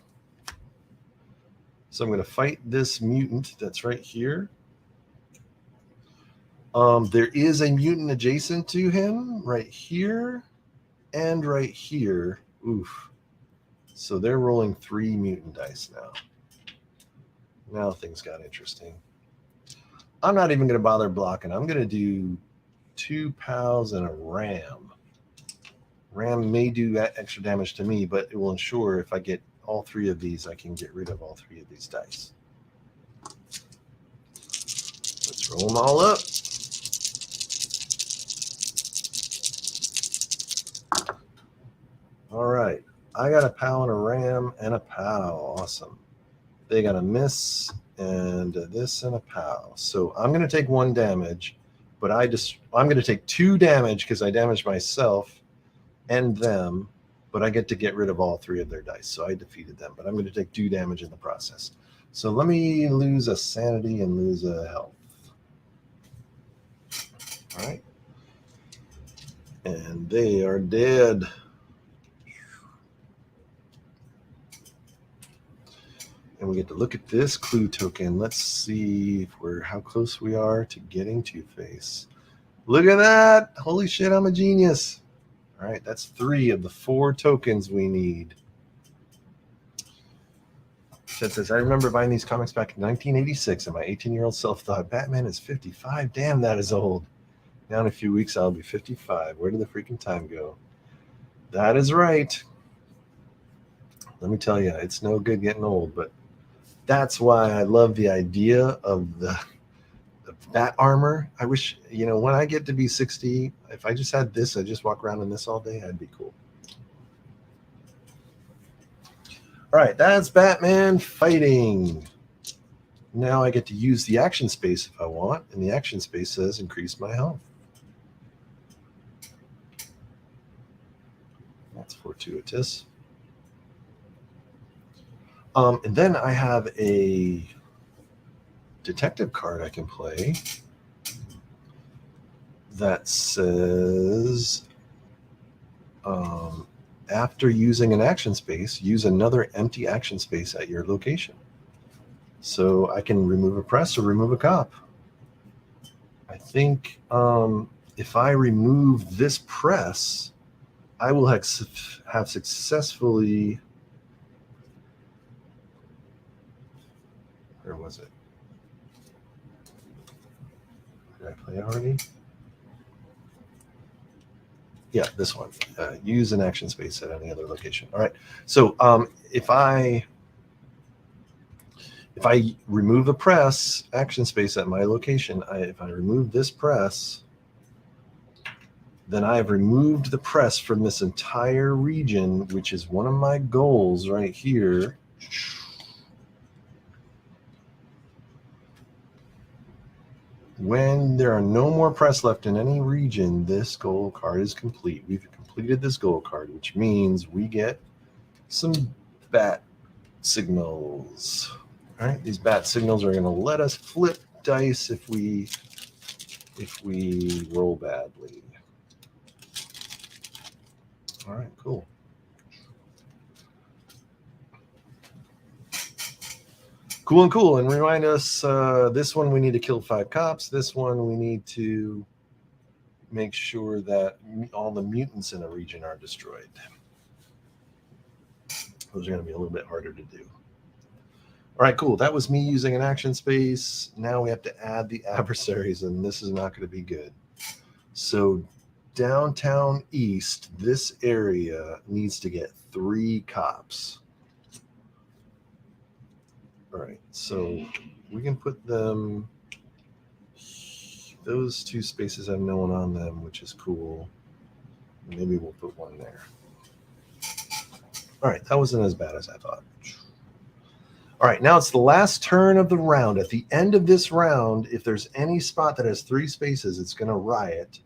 So I'm going to fight this mutant that's right here. There is a mutant adjacent to him right here and right here. Oof. So they're rolling 3 mutant dice now. Now things got interesting. I'm not even going to bother blocking. I'm going to do 2 pals and a ram. Ram may do extra damage to me, but it will ensure if I get all 3 of these, I can get rid of all 3 of these dice. Let's roll them all up. All right. I got a pal and a ram and a pal. Awesome. They got a miss and this and a pal. So I'm going to take 1 damage, but I'm going to take 2 damage because I damaged myself and them, but I get to get rid of all 3 of their dice. So I defeated them, but I'm going to take 2 damage in the process. So let me lose a sanity and lose a health. All right. And they are dead. And we get to look at this clue token. Let's see if how close we are to getting Two-Face. Look at that. Holy shit, I'm a genius. All right, that's 3 of the 4 tokens we need. Chet says, I remember buying these comics back in 1986, and my 18-year-old self thought, Batman is 55. Damn, that is old. Now in a few weeks, I'll be 55. Where did the freaking time go? That is right. Let me tell you, it's no good getting old, but that's why I love the idea of the bat armor. I wish, when I get to be 60, if I just had this, I'd just walk around in this all day, I'd be cool. All right, that's Batman fighting. Now I get to use the action space if I want, and the action space says increase my health. That's fortuitous. And then I have a detective card I can play that says after using an action space, use another empty action space at your location. So I can remove a press or remove a cop. I think if I remove this press, I will have successfully... Where was it? Did I play already? Yeah, this one. Use an action space at any other location. All right. So if I remove a press action space at my location, if I remove this press, then I have removed the press from this entire region, which is one of my goals right here. When there are no more press left in any region, this goal card is complete. We've completed this goal card, which means we get some bat signals. All right, these bat signals are going to let us flip dice if we roll badly. All right, cool. Cool. And remind us, this one we need to kill 5 cops. This one we need to make sure that all the mutants in a region are destroyed. Those are going to be a little bit harder to do. All right, cool. That was me using an action space. Now we have to add the adversaries, and this is not going to be good. So downtown east, this area needs to get 3 cops. All right, so we can put them, those 2 spaces have no one on them, which is cool. Maybe we'll put 1 there. All right, that wasn't as bad as I thought. All right, now it's the last turn of the round. At the end of this round, if there's any spot that has 3 spaces, it's going to riot.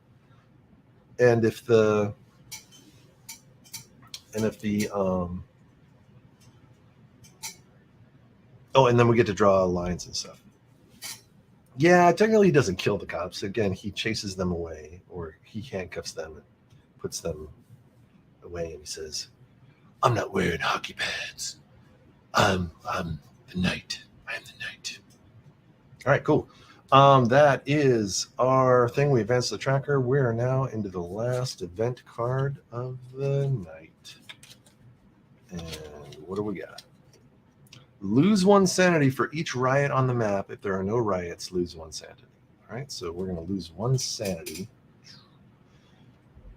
And if the oh, and then we get to draw lines and stuff. Yeah, technically he doesn't kill the cops. Again, he chases them away, or he handcuffs them and puts them away, and he says, "I'm not wearing hockey pads. I'm the knight. I'm the knight." All right, cool. That is our thing. We advanced the tracker. We are now into the last event card of the night. And what do we got? Lose 1 sanity for each riot on the map. If there are no riots, lose 1 sanity. All right, so we're going to lose 1 sanity.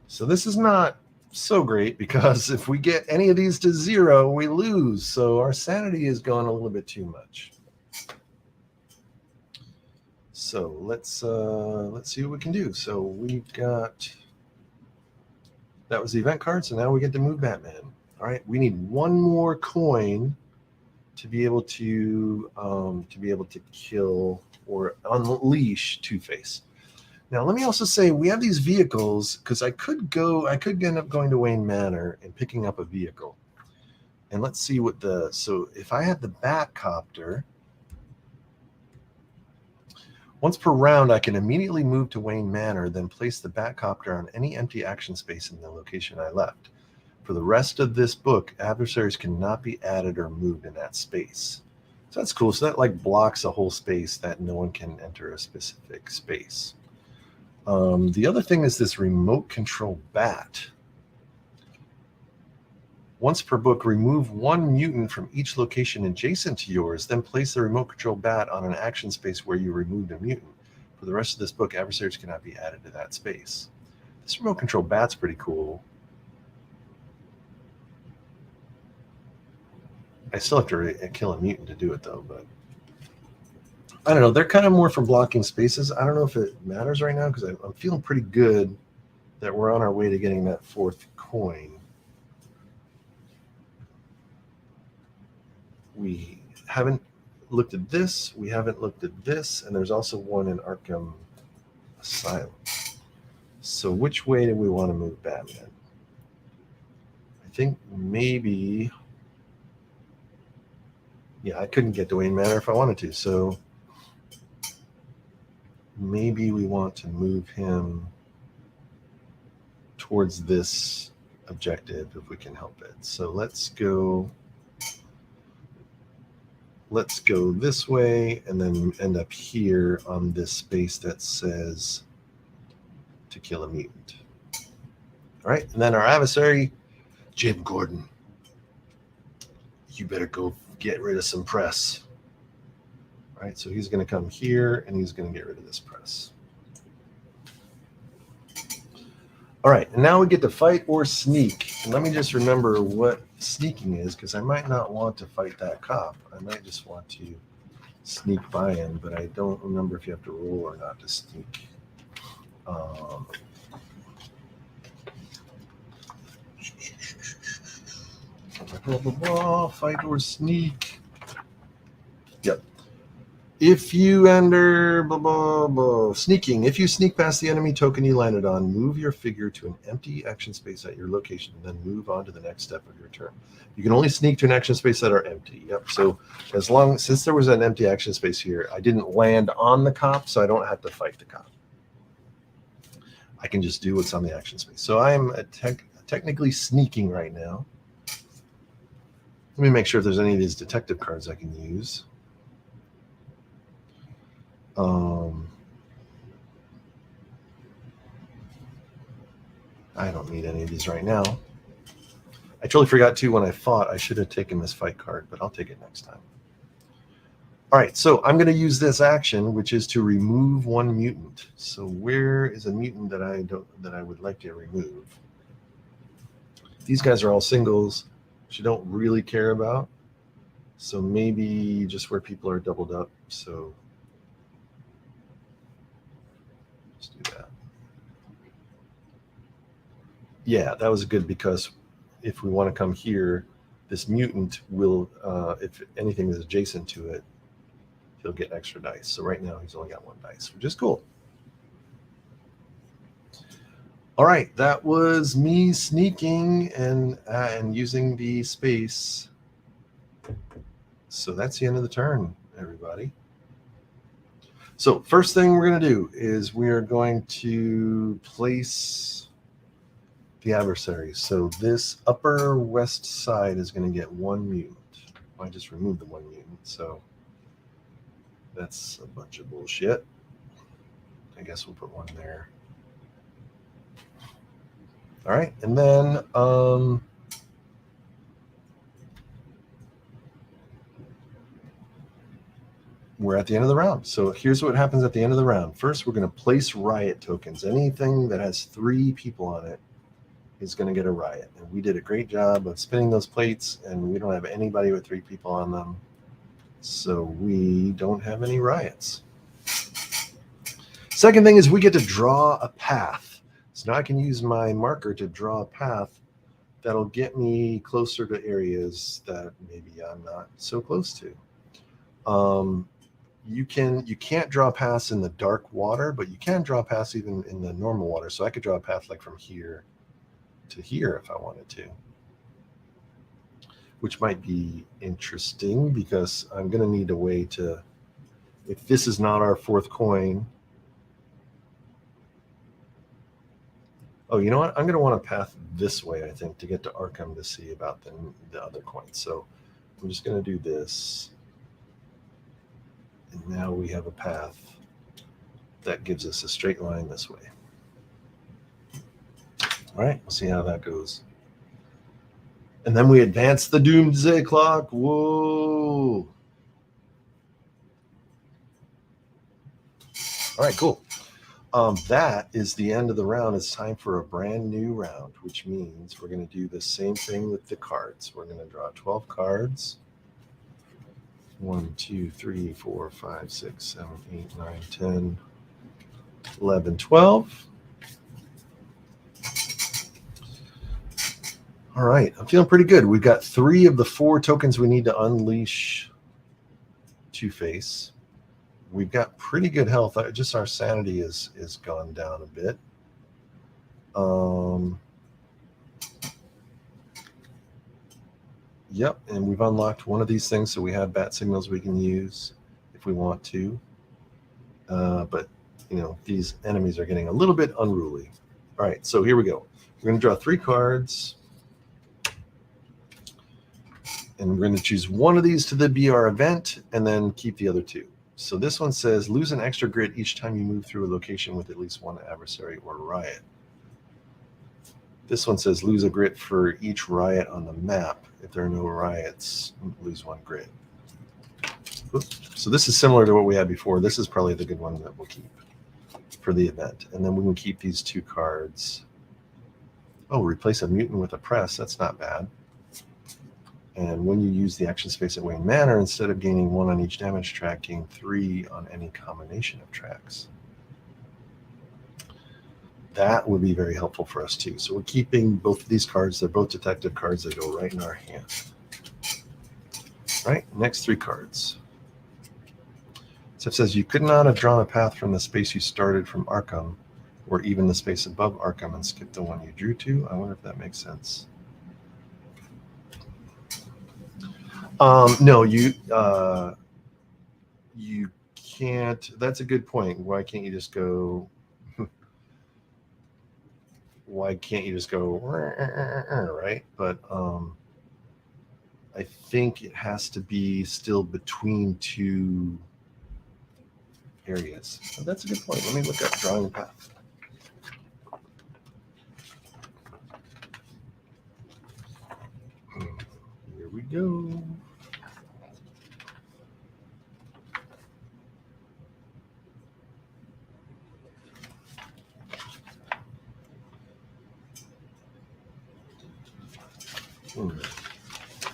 So this is not so great, because if we get any of these to 0, we lose. So our sanity is going a little bit too much. So let's see what we can do. So we've got, that was the event card. So now we get to move Batman. All right, we need 1 more coin to be able to kill or unleash Two-Face. Now, let me also say we have these vehicles, because I could end up going to Wayne Manor and picking up a vehicle. And let's see what so if I had the Batcopter, once per round, I can immediately move to Wayne Manor, then place the Batcopter on any empty action space in the location I left. For the rest of this book, adversaries cannot be added or moved in that space. So that's cool. So that like blocks a whole space that no one can enter a specific space. The other thing is this remote control bat. Once per book, remove 1 mutant from each location adjacent to yours, then place the remote control bat on an action space where you removed a mutant. For the rest of this book, adversaries cannot be added to that space. This remote control bat's pretty cool. I still have to kill a mutant to do it, though, but I don't know. They're kind of more for blocking spaces. I don't know if it matters right now, because I'm feeling pretty good that we're on our way to getting that 4th coin. We haven't looked at this. We haven't looked at this. And there's also one in Arkham Asylum. So which way do we want to move Batman? I think maybe... Yeah, I couldn't get to Wayne Manor if I wanted to. So maybe we want to move him towards this objective if we can help it. So let's go this way and then end up here on this space that says to kill a mutant. All right, and then our adversary, Jim Gordon. You better go get rid of some press. All right, so he's going to come here and he's going to get rid of this press. All right, and now we get to fight or sneak. And let me just remember what sneaking is, because I might not want to fight that cop. I might just want to sneak by him, but I don't remember if you have to roll or not to sneak. Fight or sneak. Yep. If you enter sneaking, if you sneak past the enemy token you landed on, move your figure to an empty action space at your location, and then move on to the next step of your turn. You can only sneak to an action space that are empty. Yep. So since there was an empty action space here, I didn't land on the cop, so I don't have to fight the cop. I can just do what's on the action space. So I'm technically sneaking right now. Let me make sure if there's any of these detective cards I can use. I don't need any of these right now. I totally forgot too when I fought. I should have taken this fight card, but I'll take it next time. All right, so I'm going to use this action, which is to remove 1 mutant. So where is a mutant that I would like to remove? These guys are all singles, which you don't really care about. So maybe just where people are doubled up. So let's do that. Yeah, that was good, because if we want to come here, this mutant will, if anything is adjacent to it, he'll get extra dice. So right now he's only got 1 dice, which is cool. All right, that was me sneaking and using the space. So that's the end of the turn, everybody. So first thing we're going to do is we are going to place the adversaries. So this upper west side is going to get one mutant. I just removed the one mutant, so that's a bunch of bullshit. I guess we'll put one there. All right, and then we're at the end of the round. So here's what happens at the end of the round. First, we're going to place riot tokens. Anything that has 3 people on it is going to get a riot. And we did a great job of spinning those plates, and we don't have anybody with 3 people on them. So we don't have any riots. Second thing is we get to draw a path. So now I can use my marker to draw a path that'll get me closer to areas that maybe I'm not so close to. You can't draw paths in the dark water, but you can draw paths even in the normal water. So I could draw a path like from here to here if I wanted to, which might be interesting because I'm going to need a way to, if this is not our 4th coin. Oh, you know what? I'm going to want a path this way, I think, to get to Arkham to see about the other coins. So I'm just going to do this. And now we have a path that gives us a straight line this way. All right, we'll see how that goes. And then we advance the Doomsday Clock. Whoa. All right, cool. That is the end of the round. It's time for a brand new round, which means we're going to do the same thing with the cards. We're going to draw 12 cards. 1, 2, 3, 4, 5, 6, 7, 8, 9, 10, 11, 12. All right, I'm feeling pretty good. We've got 3 of the 4 tokens we need to unleash Two-Face. We've got pretty good health. Just our sanity is gone down a bit. Yep, and we've unlocked one of these things, so we have bat signals we can use if we want to. But, you know, these enemies are getting a little bit unruly. All right, so here we go. We're going to draw 3 cards. And we're going to choose one of these to be our event and then keep the other 2. So this one says, lose an extra grit each time you move through a location with at least 1 adversary or riot. This one says, lose a grit for each riot on the map. If there are no riots, lose 1 grit. Oops. So this is similar to what we had before. This is probably the good one that we'll keep for the event. And then we can keep these 2 cards. Oh, replace a mutant with a press. That's not bad. And when you use the action space at Wayne Manor, instead of gaining 1 on each damage track, gain 3 on any combination of tracks. That would be very helpful for us too. So we're keeping both of these cards. They're both detective cards. They go right in our hand. All right, next 3 cards. So it says you could not have drawn a path from the space you started from Arkham, or even the space above Arkham, and skip the one you drew to. I wonder if that makes sense. No, you can't. That's a good point. Why can't you just go? Why can't you just go right? But I think it has to be still between 2 areas. Oh, that's a good point. Let me look up drawing a path. Here we go.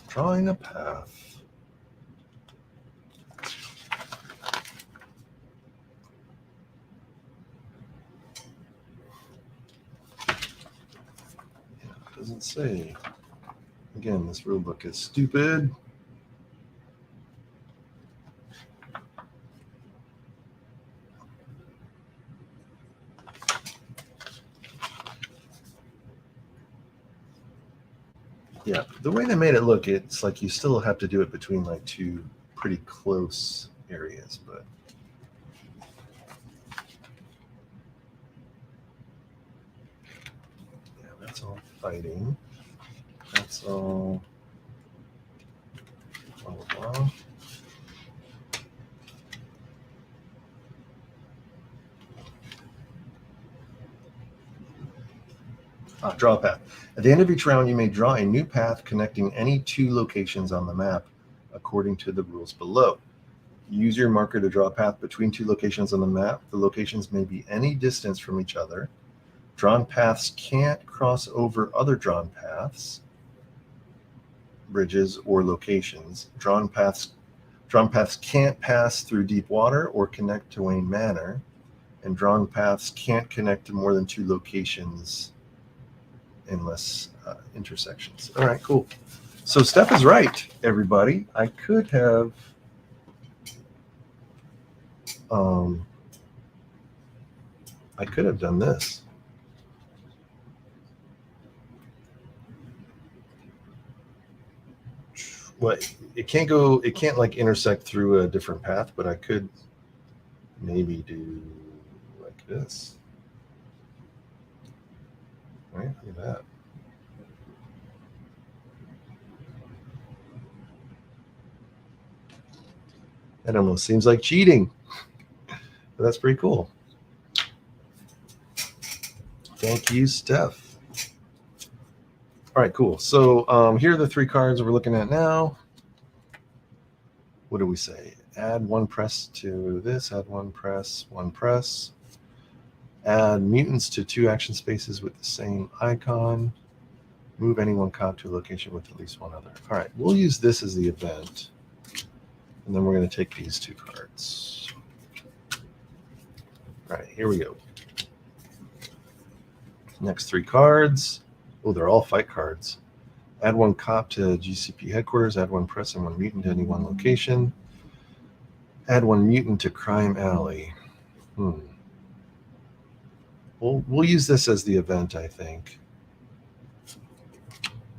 Drawing a path. Yeah, it doesn't say. Again, this rule book is stupid. Yeah, the way they made it look, it's like you still have to do it between like 2 pretty close areas, but That's all fighting. That's all. Blah, blah, blah. Draw a path. At the end of each round, you may draw a new path connecting any two locations on the map according to the rules below. Use your marker to draw a path between two locations on the map. The locations may be any distance from each other. Drawn paths can't cross over other drawn paths, bridges, or locations. Drawn paths can't pass through deep water or connect to Wayne Manor. And drawn paths can't connect to more than two locations unless intersections. All right, cool. So Steph is right, everybody. I could have done this. Well, it can't like intersect through a different path, but I could maybe do like this. Right, look at that. That almost seems like cheating, but that's pretty cool. Thank you, Steph. All right, cool. So here are the three cards we're looking at now. What do we say? Add one press to this, add one press, one press. Add mutants to two action spaces with the same icon. Move any one cop to a location with at least one other. All right, we'll use this as the event. And then we're going to take these two cards. All right, here we go. Next three cards. Oh, they're all fight cards. Add one cop to GCP headquarters. Add one press and one mutant to any one location. Add one mutant to Crime Alley. We'll use this as the event, I think.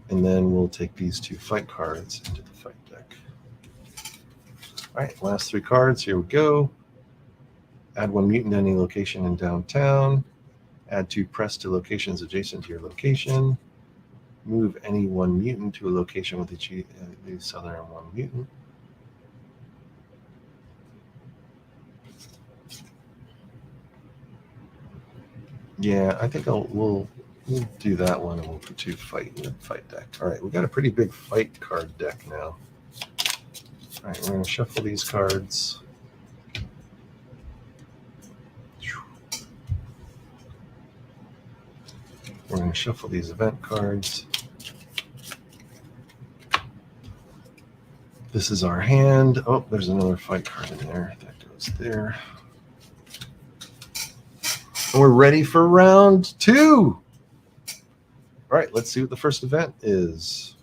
And then we'll take these two fight cards into the fight deck. All right, last three cards. Here we go. Add one mutant to any location in downtown. Add two press to locations adjacent to your location. Move any one mutant to a location with each other and one mutant. Yeah, I think we'll do that one, and we'll put two fight in the fight deck. All right, we've got a pretty big fight card deck now. All right, we're going to shuffle these cards. We're going to shuffle these event cards. This is our hand. Oh, there's another fight card in there. That goes there. And we're ready for round two. All right, let's see what the first event is.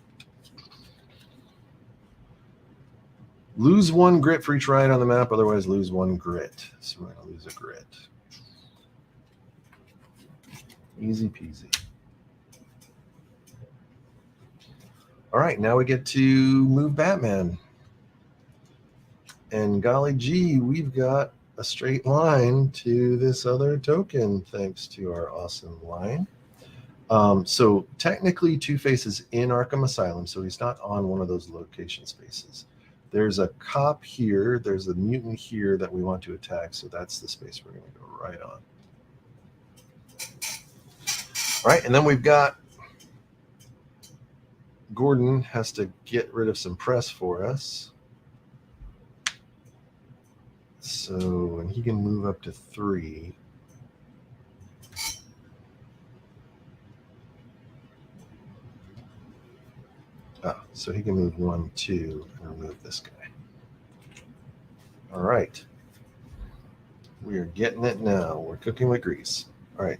Lose one grit for each ride on the map, otherwise lose one grit. So we're going to lose a grit. Easy peasy. All right, now we get to move Batman. And golly gee, we've got a straight line to this other token, thanks to our awesome line. So technically, Two-Face is in Arkham Asylum, so he's not on one of those location spaces. There's a cop here. There's a mutant here that we want to attack, so that's the space we're going to go right on. All right, and then we've got Gordon has to get rid of some press for us. So, and he can move up to 3. So he can move 1, 2, and remove this guy. All right. We are getting it now. We're cooking with grease. All right.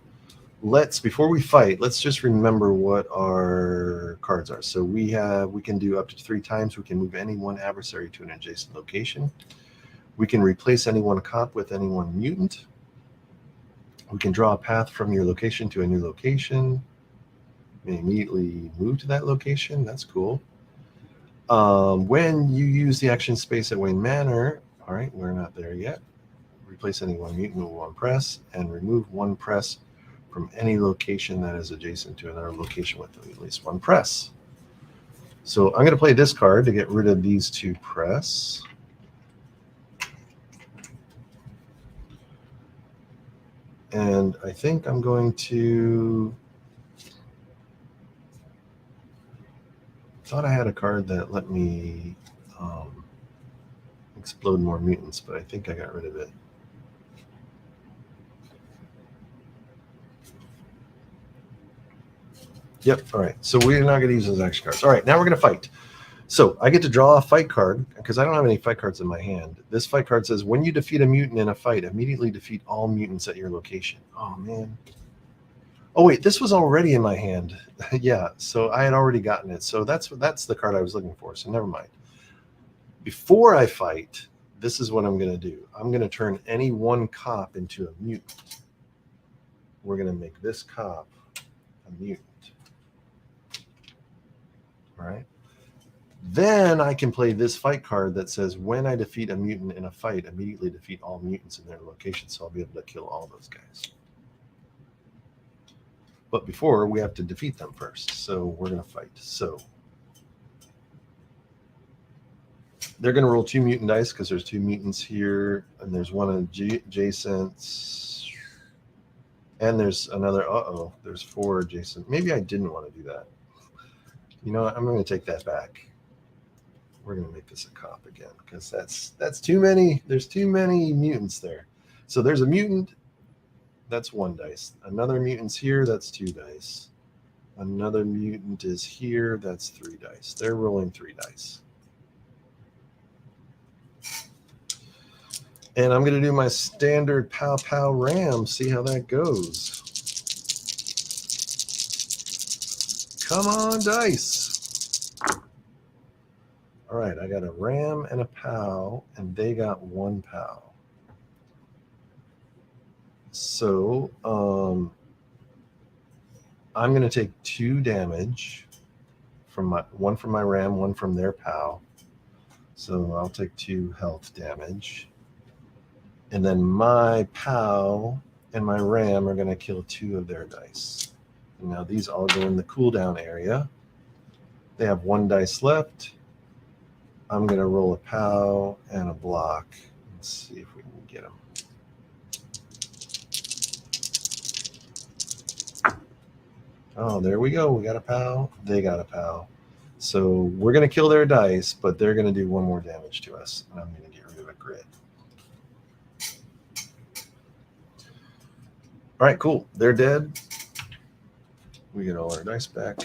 Before we fight, let's just remember what our cards are. So we can do up to 3 times. We can move any one adversary to an adjacent location. We can replace any one cop with any one mutant. We can draw a path from your location to a new location. We immediately move to that location. That's cool. When you use the action space at Wayne Manor, all right, we're not there yet. Replace any one mutant with 1 press and remove 1 press from any location that is adjacent to another location with at least one press. So I'm going to play this card to get rid of these 2 press. And I think I'm going to... thought I had a card that let me explode more mutants, but I think I got rid of it. Yep, all right. So we're not going to use those action cards. All right, now we're going to fight. So I get to draw a fight card because I don't have any fight cards in my hand. This fight card says, when you defeat a mutant in a fight, immediately defeat all mutants at your location. Oh, man. Oh, wait, this was already in my hand. Yeah, so I had already gotten it. So that's the card I was looking for, so never mind. Before I fight, this is what I'm going to do. I'm going to turn any one cop into a mutant. We're going to make this cop a mutant. All right. Then I can play this fight card that says, when I defeat a mutant in a fight, immediately defeat all mutants in their location. So I'll be able to kill all those guys. But before, we have to defeat them first. So we're going to fight. So they're going to roll 2 mutant dice because there's 2 mutants here. And there's one adjacent. And there's another. Uh-oh. There's 4 adjacent. Maybe I didn't want to do that. You know what? I'm going to take that back. We're going to make this a cop again because that's too many. There's too many mutants there. So there's a mutant. That's 1 dice. Another mutant's here. That's 2 dice. Another mutant is here. That's 3 dice. They're rolling 3 dice. And I'm going to do my standard pow pow ram. See how that goes. Come on, dice. All right, I got a ram and a pow, and they got 1 pow. So I'm going to take 2 damage from one from my ram, 1 from their pow. So I'll take 2 health damage. And then my pow and my ram are going to kill 2 of their dice. And now these all go in the cooldown area. They have 1 dice left. I'm going to roll a pow and a block. Let's see if we can get them. Oh, there we go. We got a pow. They got a pow. So we're going to kill their dice, but they're going to do 1 more damage to us. And I'm going to get rid of a grid. All right, cool. They're dead. We get all our dice back.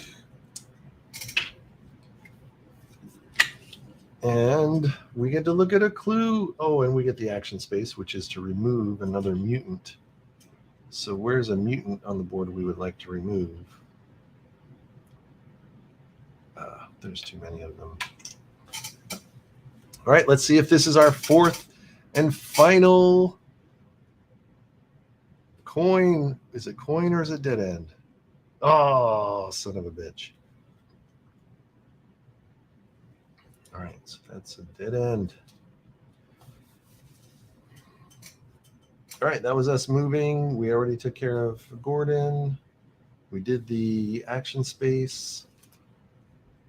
And we get to look at a clue. Oh, and we get the action space, which is to remove another mutant. So where's a mutant on the board we would like to remove? There's too many of them. All right, let's see if this is our 4th and final coin. Is it coin or is it dead end? Oh, son of a bitch. All right, so that's a dead end. All right, that was us moving. We already took care of Gordon. We did the action space.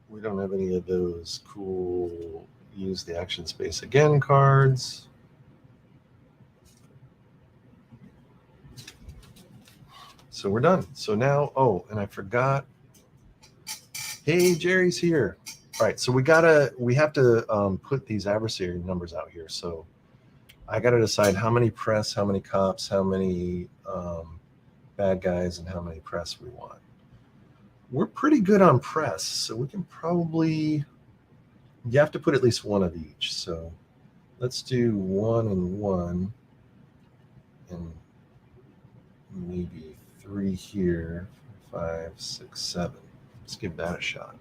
We don't have any of those cool use the action space again cards. So we're done. So now, oh, and I forgot. Hey, Jerry's here. All right, so we have to put these adversary numbers out here. So I got to decide how many press, how many cops, how many bad guys, and how many press we want. We're pretty good on press, so we can probably, you have to put at least 1 of each. So let's do 1 and 1, and maybe 3 here, 5, 6, 7. Let's give that a shot.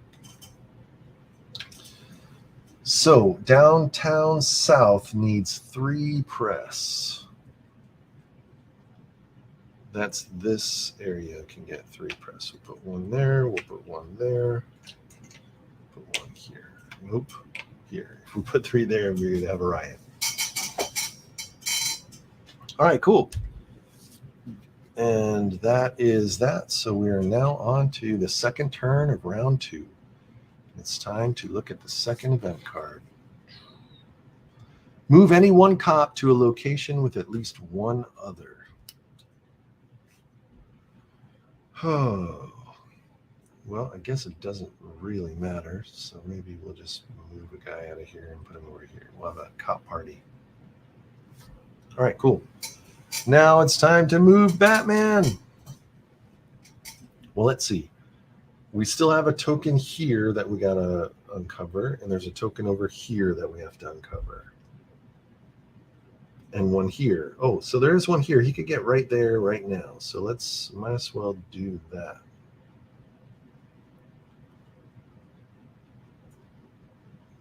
So downtown south needs 3 press. That's this area can get 3 press. We'll put 1 there. We'll put 1 there. Put 1 here. Nope. Here. If we put 3 there, we're going to have a riot. All right, cool. And that is that. So we are now on to the second turn of round 2. It's time to look at the second event card. Move any one cop to a location with at least one other. Oh, well, I guess it doesn't really matter. So maybe we'll just move a guy out of here and put him over here. We'll have a cop party. All right, cool. Now it's time to move Batman. Well, let's see. We still have a token here that we got to uncover, and there's a token over here that we have to uncover. And one here. Oh, so there's one here. He could get right there right now. So might as well do that.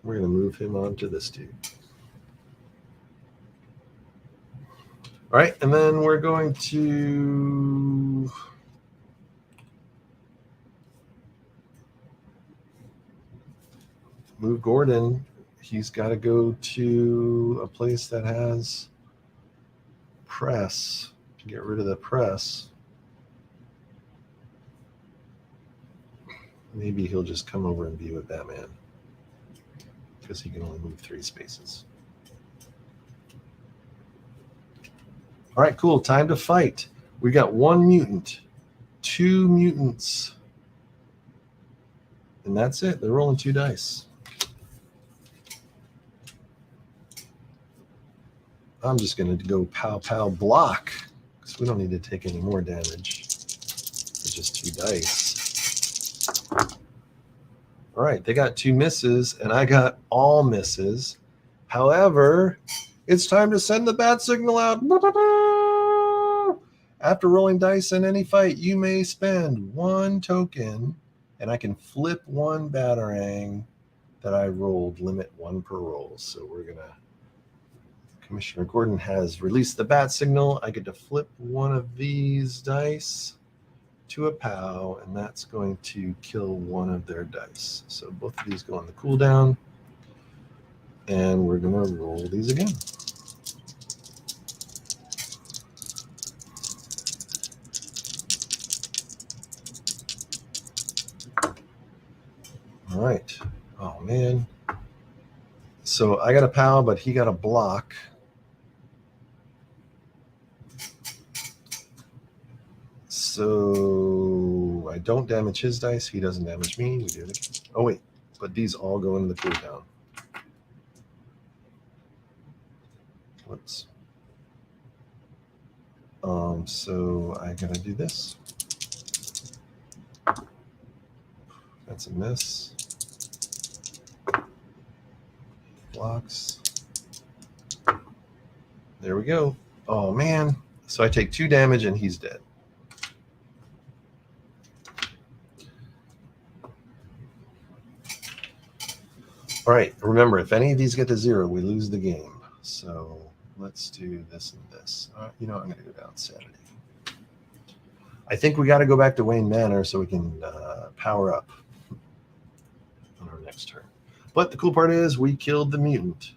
We're going to move him on to this dude. All right, and then we're going to move Gordon. He's got to go to a place that has press to get rid of the press. Maybe he'll just come over and be with Batman because he can only move 3 spaces. All right, cool. Time to fight. We got 1 mutant, 2 mutants, and that's it. They're rolling 2 dice. I'm just going to go pow pow block because we don't need to take any more damage. It's just 2 dice. All right, they got 2 misses, and I got all misses. However, it's time to send the bat signal out. After rolling dice in any fight, you may spend 1 token, and I can flip 1 Batarang that I rolled, limit 1 per roll. So we're going to... Commissioner Gordon has released the bat signal. I get to flip 1 of these dice to a POW, and that's going to kill 1 of their dice. So both of these go on the cooldown, and we're going to roll these again. All right. Oh, man. So I got a POW, but he got a block. So I don't damage his dice. He doesn't damage me. We do it again. Oh, wait. But these all go into the cooldown. Whoops. So I gotta do this. That's a miss. Blocks. There we go. Oh, man. So I take 2 damage and he's dead. All right, remember, if any of these get to 0, we lose the game. So let's do this and this. You know what? I'm going to go down Saturday. I think we got to go back to Wayne Manor so we can power up on our next turn. But the cool part is we killed the mutant.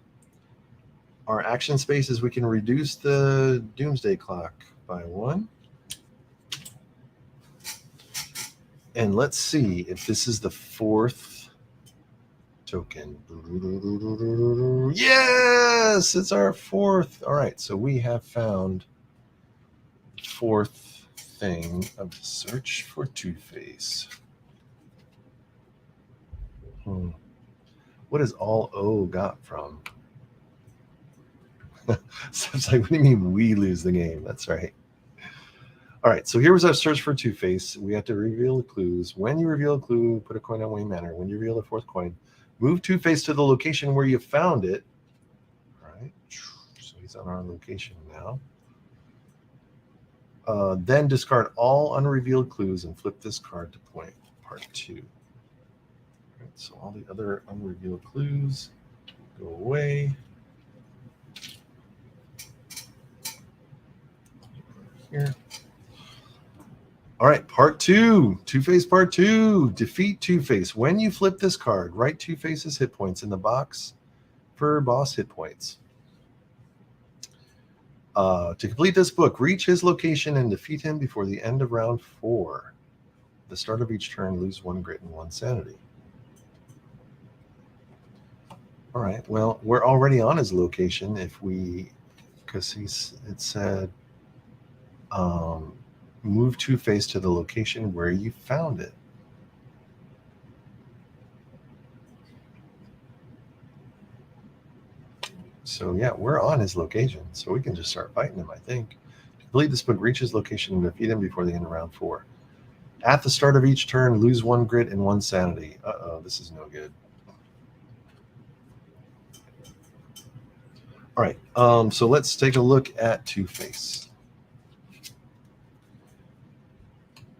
Our action spaces, we can reduce the Doomsday Clock by 1. And let's see if this is the 4th token. Yes, it's our 4th. All right, so we have found the 4th thing of the search for Two-Face. What is all O got from? So it's like, what do you mean we lose the game? That's right. All right, so here was our search for Two-Face. We have to reveal the clues. When you reveal a clue, put a coin on Wayne Manor. When you reveal the 4th coin, move Two-Face to the location where you found it. All right, so he's on our location now. Then discard all unrevealed clues and flip this card to point part 2. All right, so all the other unrevealed clues go away. Here. All right, part 2, Two-Face part 2. Defeat Two-Face. When you flip this card, write Two-Face's hit points in the box for boss hit points. To complete this book, reach his location and defeat him before the end of round 4. At the start of each turn, lose 1 grit and 1 sanity. All right, well, we're already on his location because it said move Two-Face to the location where you found it. So yeah, we're on his location, so we can just start fighting him, I think. To complete this book, reach his location and defeat him before the end of round 4. At the start of each turn, lose 1 grit and 1 sanity. Uh-oh, this is no good. All right, so let's take a look at Two-Face.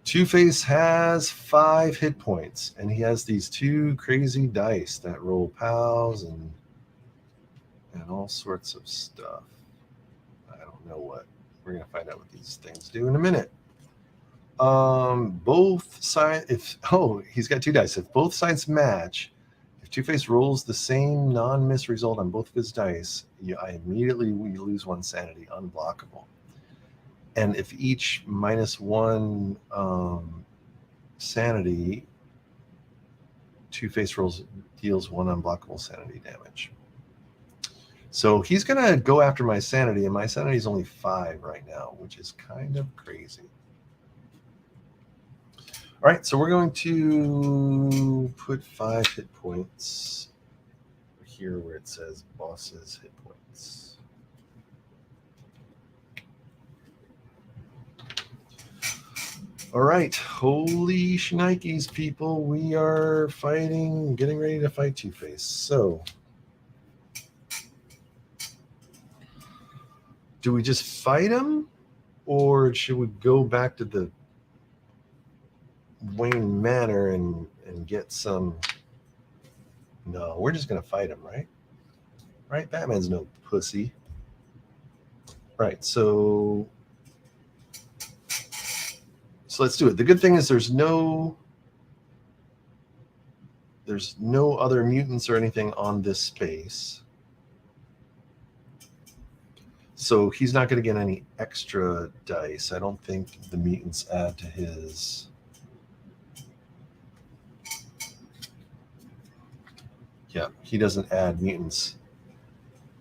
Two-Face has 5 hit points, and he has these 2 crazy dice that roll pals and all sorts of stuff. I don't know what. We're going to find out what these things do in a minute. Both sides, he's got 2 dice. If both sides match, if Two-Face rolls the same non-miss result on both of his dice, we lose 1 sanity, unblockable. And if each -1 sanity, Two-Face deals 1 unblockable sanity damage. So he's going to go after my sanity, and my sanity is only 5 right now, which is kind of crazy. All right, so we're going to put 5 hit points here where it says boss's hit points. All right, holy shnikes, people. We are getting ready to fight Two-Face. So do we just fight him, or should we go back to the Wayne Manor and get some? No, we're just gonna fight him, right? Right? Batman's no pussy. Right, so let's do it. The good thing is there's no other mutants or anything on this space. So he's not going to get any extra dice. I don't think the mutants add to his. Yeah, he doesn't add mutants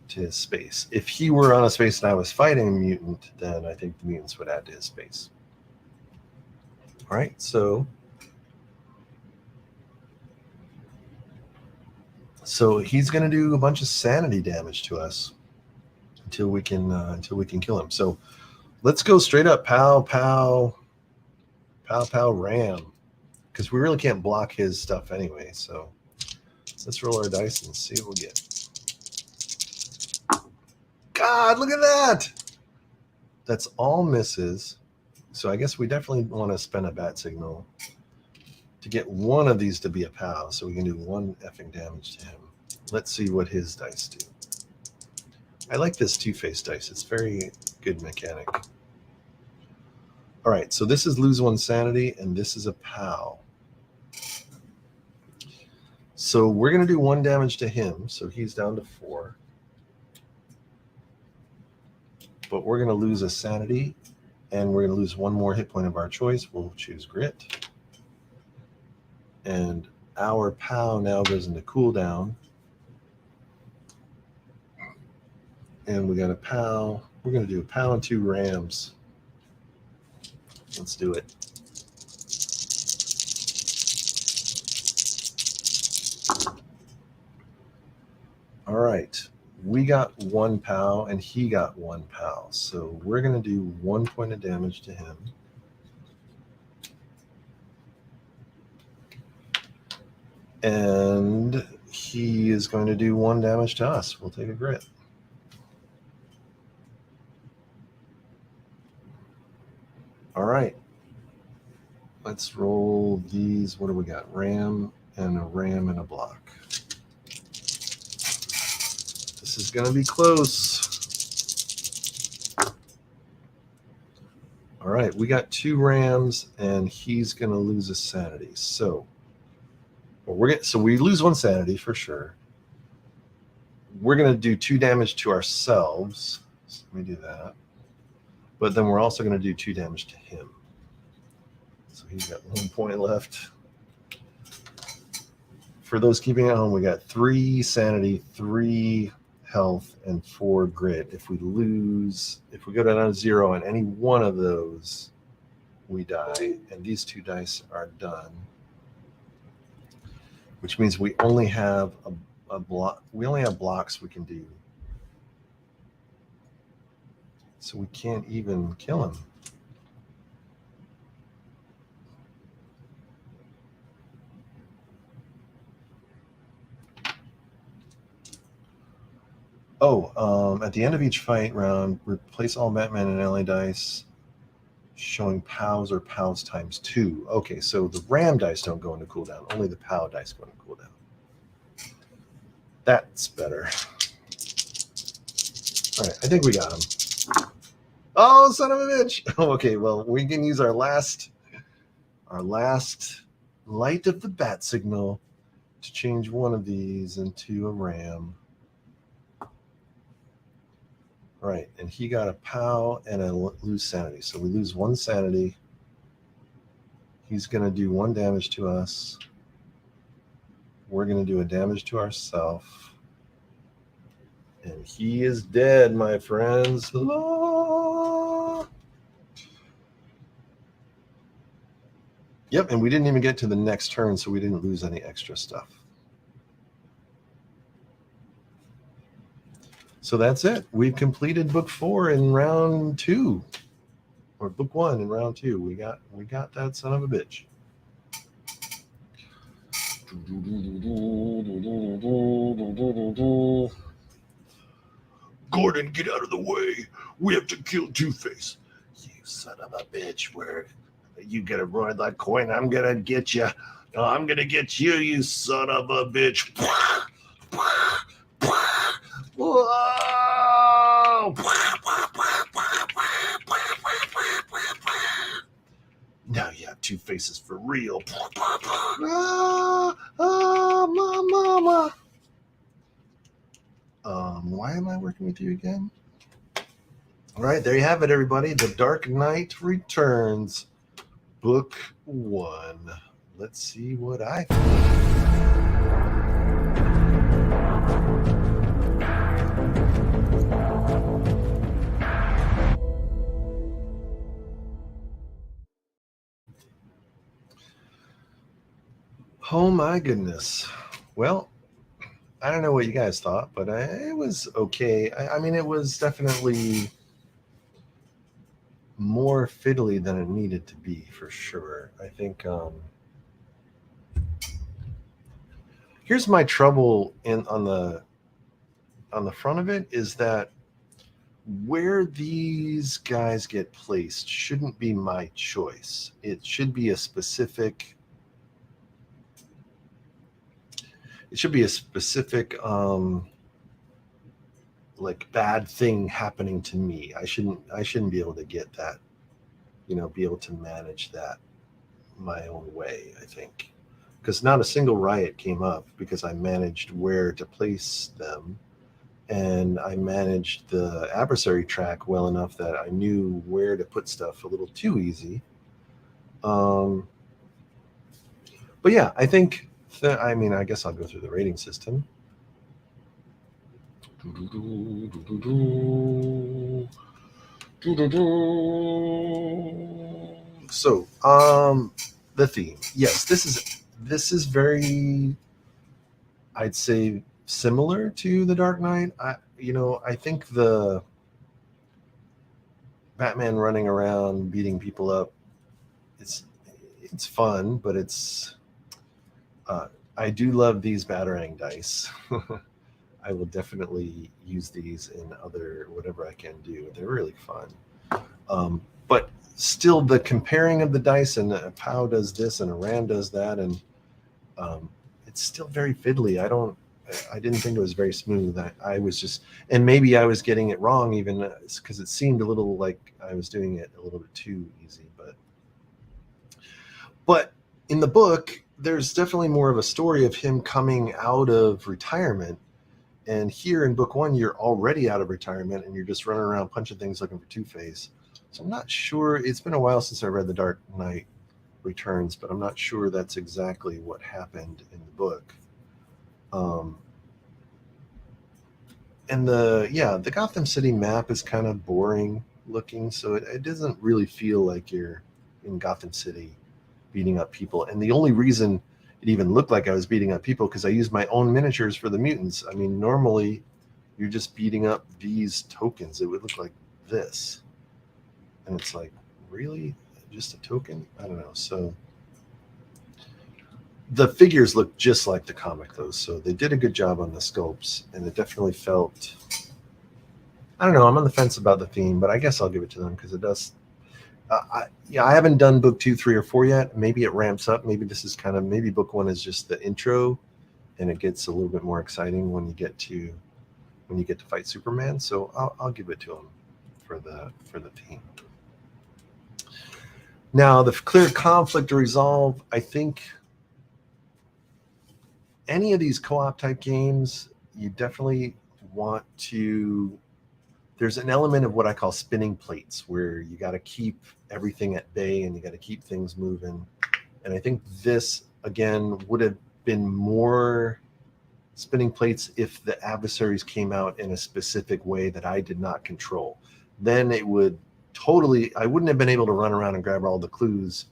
to his space. If he were on a space and I was fighting a mutant, then I think the mutants would add to his space. All right, so he's going to do a bunch of sanity damage to us until we can kill him. So let's go straight up, pow pow, pow pow, ram, because we really can't block his stuff anyway. So let's roll our dice and see what we get. God, look at that! That's all misses. So I guess we definitely want to spend a bat signal to get one of these to be a POW, so we can do 1 effing damage to him. Let's see what his dice do. I like this Two-Face dice. It's very good mechanic. All right, so this is lose 1 sanity, and this is a POW. So we're going to do 1 damage to him, so he's down to 4. But we're going to lose a sanity, and we're going to lose 1 more hit point of our choice. We'll choose grit. And our POW now goes into cooldown. And we got a POW. We're going to do a POW and 2 rams. Let's do it. All right. We got 1 POW and he got 1 POW. So we're going to do 1 point of damage to him. And he is going to do 1 damage to us. We'll take a grit. All right. Let's roll these. What do we got? Ram and a block. This is going to be close. All right, we got 2 rams, and he's going to lose a sanity. So, we lose 1 sanity for sure. We're going to do 2 damage to ourselves. So let me do that. But then we're also going to do 2 damage to him. So he's got 1 point left. For those keeping at home, we got 3 sanity, 3 health, and 4 grit. If we go down to 0 on any one of those, we die. And these 2 dice are done. Which means we only have a block. We only have blocks we can do. So we can't even kill him. At the end of each fight round, replace all Batman and ally dice showing POWs or POWs times 2. Okay, so the Ram dice don't go into cooldown. Only the POW dice go into cooldown. That's better. All right, I think we got him. Oh, son of a bitch! Oh, okay, well, we can use our last light of the bat signal to change one of these into a Ram. Right, and he got a POW and a lose sanity. So we lose 1 sanity. He's going to do 1 damage to us. We're going to do a damage to ourselves. And he is dead, my friends. Hello. Yep, and we didn't even get to the next turn, so we didn't lose any extra stuff. So that's it. We've completed book 4 in round 2, or book 1 in round 2. We got that son of a bitch. Gordon, get out of the way. We have to kill Two-Face. You son of a bitch. Where you get a roid like coin, I'm gonna get you. I'm gonna get you, you son of a bitch. Whoa! Now you have 2 faces for real. Mama. Why am I working with you again? All right, there you have it, everybody. The Dark Knight Returns, book 1. Let's see what I Oh my goodness. Well, I don't know what you guys thought, but it was okay. I mean, it was definitely more fiddly than it needed to be, for sure. I think here's my trouble on the front of it is that where these guys get placed shouldn't be my choice. It should be a specific like bad thing happening to me. I shouldn't be able to get that, be able to manage that my own way, I think. Because not a single riot came up because I managed where to place them, and I managed the adversary track well enough that I knew where to put stuff a little too easy. But yeah, I think I guess I'll go through the rating system. So, the theme. Yes, this is very, I'd say, similar to The Dark Knight. I think the Batman running around beating people up, it's fun, but it's I do love these Batarang dice. I will definitely use these in other whatever I can do. They're really fun. But still, the comparing of the dice, and a POW does this and a Ram does that, and it's still very fiddly. I didn't think it was very smooth. I was just, and maybe I was getting it wrong even because it seemed a little like I was doing it a little bit too easy. But in the book, there's definitely more of a story of him coming out of retirement And here in book 1, you're already out of retirement and you're just running around punching things looking for Two-Face. So I'm not sure. It's been a while since I read The Dark Knight Returns, but I'm not sure that's exactly what happened in the book. And the Gotham City map is kind of boring looking, so it doesn't really feel like you're in Gotham City beating up people. And the only reason it even looked like I was beating up people because I used my own miniatures for the mutants. I mean, normally you're just beating up these tokens. It would look like this. And it's like, really? Just a token? I don't know. So the figures look just like the comic, though. So they did a good job on the sculpts, and it definitely felt... I don't know. I'm on the fence about the theme, but I guess I'll give it to them because it does... I haven't done book 2, 3, or 4 yet. Maybe it ramps up. Maybe this is maybe book 1 is just the intro, and it gets a little bit more exciting when you get to fight Superman. So I'll give it to him for the theme. Now, the clear conflict to resolve, I think any of these co-op type games, you definitely want to... There's an element of what I call spinning plates, where you got to keep everything at bay and you got to keep things moving. And I think this, again, would have been more spinning plates if the adversaries came out in a specific way that I did not control. Then it would I wouldn't have been able to run around and grab all the clues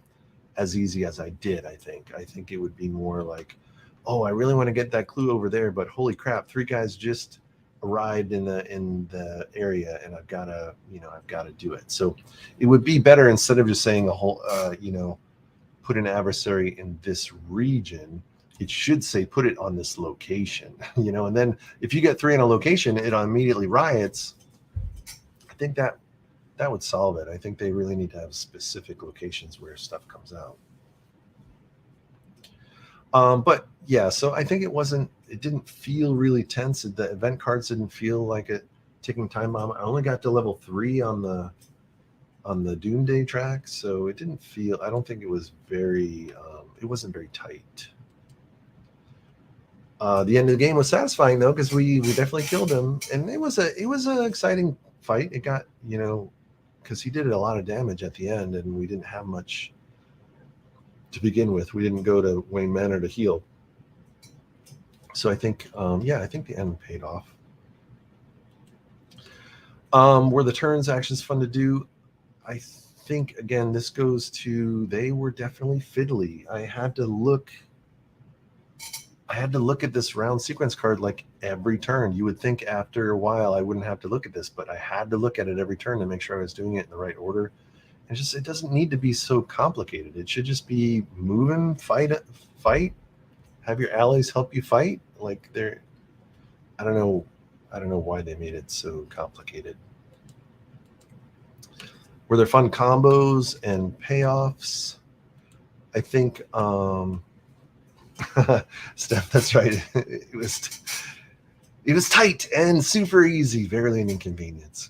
as easy as I did, I think. I think it would be more like, oh, I really want to get that clue over there, but holy crap, 3 guys just arrived in the area and I've got to do it. So it would be better, instead of just saying a whole put an adversary in this region, it should say put it on this location. And then if you get 3 in a location, it immediately riots. I think that would solve it. I think they really need to have specific locations where stuff comes out. But yeah, so I think it didn't feel really tense. The event cards didn't feel like a ticking time bomb. I only got to level 3 on the Doomsday track, so it didn't feel... I don't think it was very... it wasn't very tight. The end of the game was satisfying, though, because we definitely killed him, and it was an exciting fight. It got, because he did a lot of damage at the end, and we didn't have much to begin with. We didn't go to Wayne Manor to heal. So I think, I think the end paid off. Were the turns actions fun to do? I think, again, this goes to, they were definitely fiddly. I had to look at this round sequence card like every turn. You would think after a while I wouldn't have to look at this, but I had to look at it every turn to make sure I was doing it in the right order. And it doesn't need to be so complicated. It should just be moving, fight, have your allies help you fight. Like I don't know why they made it so complicated. Were there fun combos and payoffs? I think Steph, that's right. It was tight and super easy, barely an inconvenience.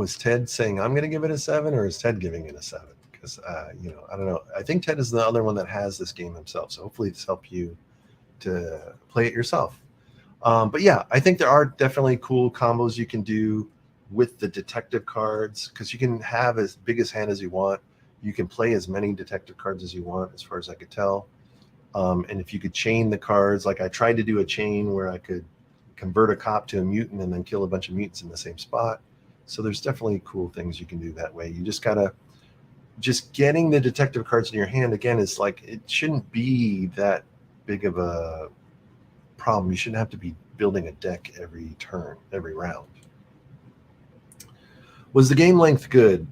Is Ted saying I'm going to give it a 7, or is Ted giving it a 7? Because I don't know. I think Ted is the other one that has this game himself, so hopefully this helps you to play it yourself. But yeah, I think there are definitely cool combos you can do with the detective cards, because you can have as big a hand as you want. You can play as many detective cards as you want, as far as I could tell. And if you could chain the cards, like I tried to do a chain where I could convert a cop to a mutant and then kill a bunch of mutants in the same spot. So there's definitely cool things you can do that way. You just gotta... Just getting the detective cards in your hand, again, is like, it shouldn't be that big of a problem. You shouldn't have to be building a deck every turn, every round. Was the game length good?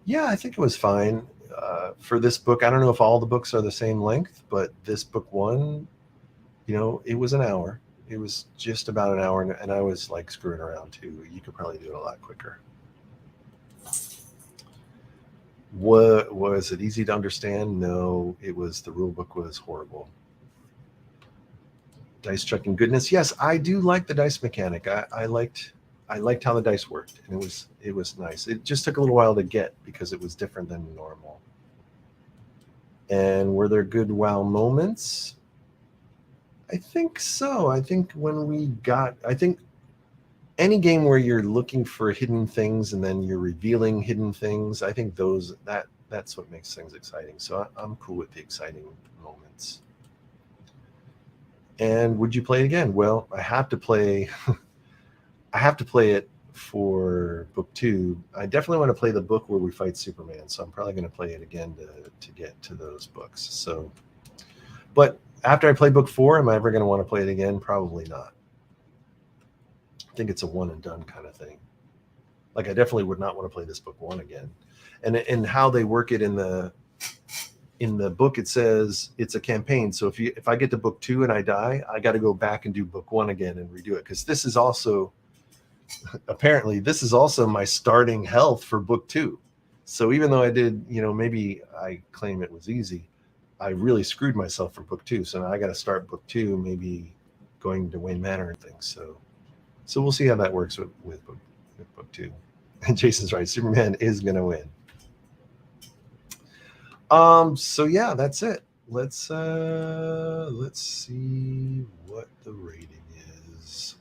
Yeah, I think it was fine. For this book, I don't know if all the books are the same length, but this book 1, it was an hour. It was just about an hour, and I was like screwing around too. You could probably do it a lot quicker. What was it easy to understand? No, the rule book was horrible. Dice chucking goodness. Yes, I do like the dice mechanic. I liked how the dice worked, and it was nice. It just took a little while to get because it was different than normal. And were there good wow moments? I think so. I think any game where you're looking for hidden things and then you're revealing hidden things, I think that's what makes things exciting. So I'm cool with the exciting moments. And would you play it again? Well, I have to play it for book 2. I definitely want to play the book where we fight Superman, so I'm probably going to play it again to get to those books. So, but after I play book 4, am I ever going to want to play it again? Probably not. I think it's a one and done kind of thing. Like I definitely would not want to play this book 1 again. And how they work it in the book, it says it's a campaign. So if I get to book 2 and I die, I got to go back and do book 1 again and redo it, because this is also apparently this is also my starting health for book 2. So even though I did, maybe I claim it was easy, I really screwed myself for book 2. So now I got to start book 2, maybe going to Wayne Manor and things. So we'll see how that works with book 2. And Jason's right, Superman is going to win. So yeah, that's it. Let's see what the rating is.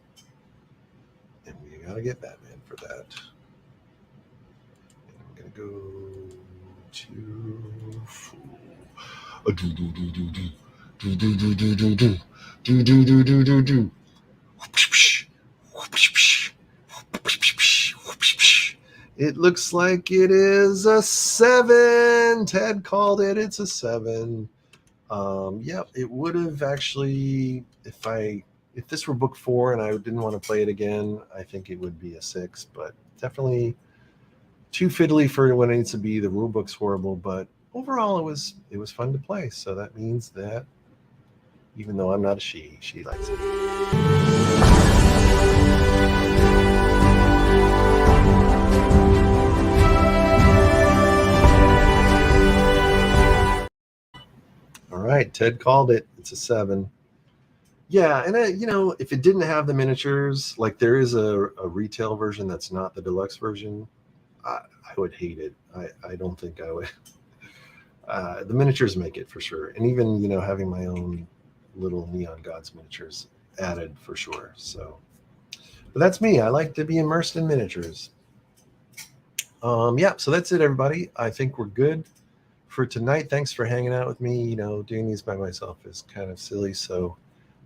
And we gotta get Batman for that. And I'm gonna go to It looks like it is a 7. Ted called it. It's a 7. Yep, it would have actually, if this were book 4 and I didn't want to play it again, I think it would be a 6. But definitely too fiddly for what it needs to be. The rule book's horrible, but overall it was fun to play. So that means that even though I'm not a she likes it. All right, Ted called it. It's a 7. Yeah, and if it didn't have the miniatures, like there is a retail version that's not the deluxe version, I would hate it. I don't think I would. The miniatures make it for sure, and even having my own little Neon Gods miniatures added for sure. So, but that's me. I like to be immersed in miniatures. Yeah. So that's it, everybody. I think we're good for tonight. Thanks for hanging out with me. Doing these by myself is kind of silly, so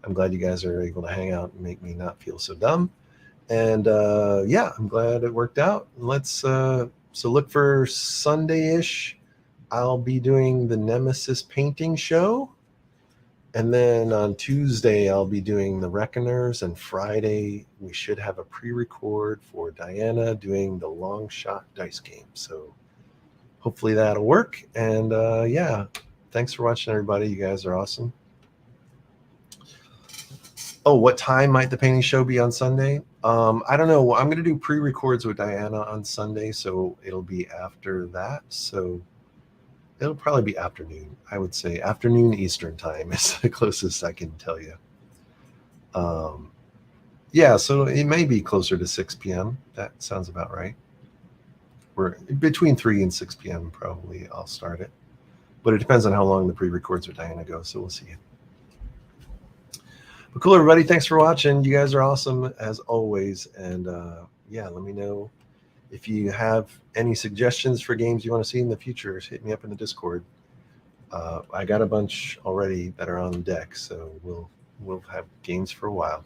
I'm glad you guys are able to hang out and make me not feel so dumb. And yeah, I'm glad it worked out. Let's so look for Sunday-ish. I'll be doing the Nemesis painting show, and then on Tuesday I'll be doing the Reckoners, and Friday we should have a pre-record for Diana doing the long shot dice game. So hopefully that'll work. And yeah, thanks for watching, everybody. You guys are awesome. Oh, what time might the painting show be on Sunday? I don't know. I'm going to do pre-records with Diana on Sunday, so it'll be after that. So it'll probably be afternoon. I would say afternoon Eastern time is the closest I can tell you. Yeah, so it may be closer to 6 p.m. That sounds about right. We're between 3 and 6 p.m. probably I'll start it. But it depends on how long the pre-records with Diana go, so we'll see. But cool, everybody. Thanks for watching. You guys are awesome as always. And yeah, let me know if you have any suggestions for games you want to see in the future. Hit me up in the Discord. I got a bunch already that are on deck, so we'll have games for a while.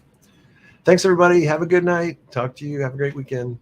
Thanks, everybody. Have a good night. Talk to you. Have a great weekend.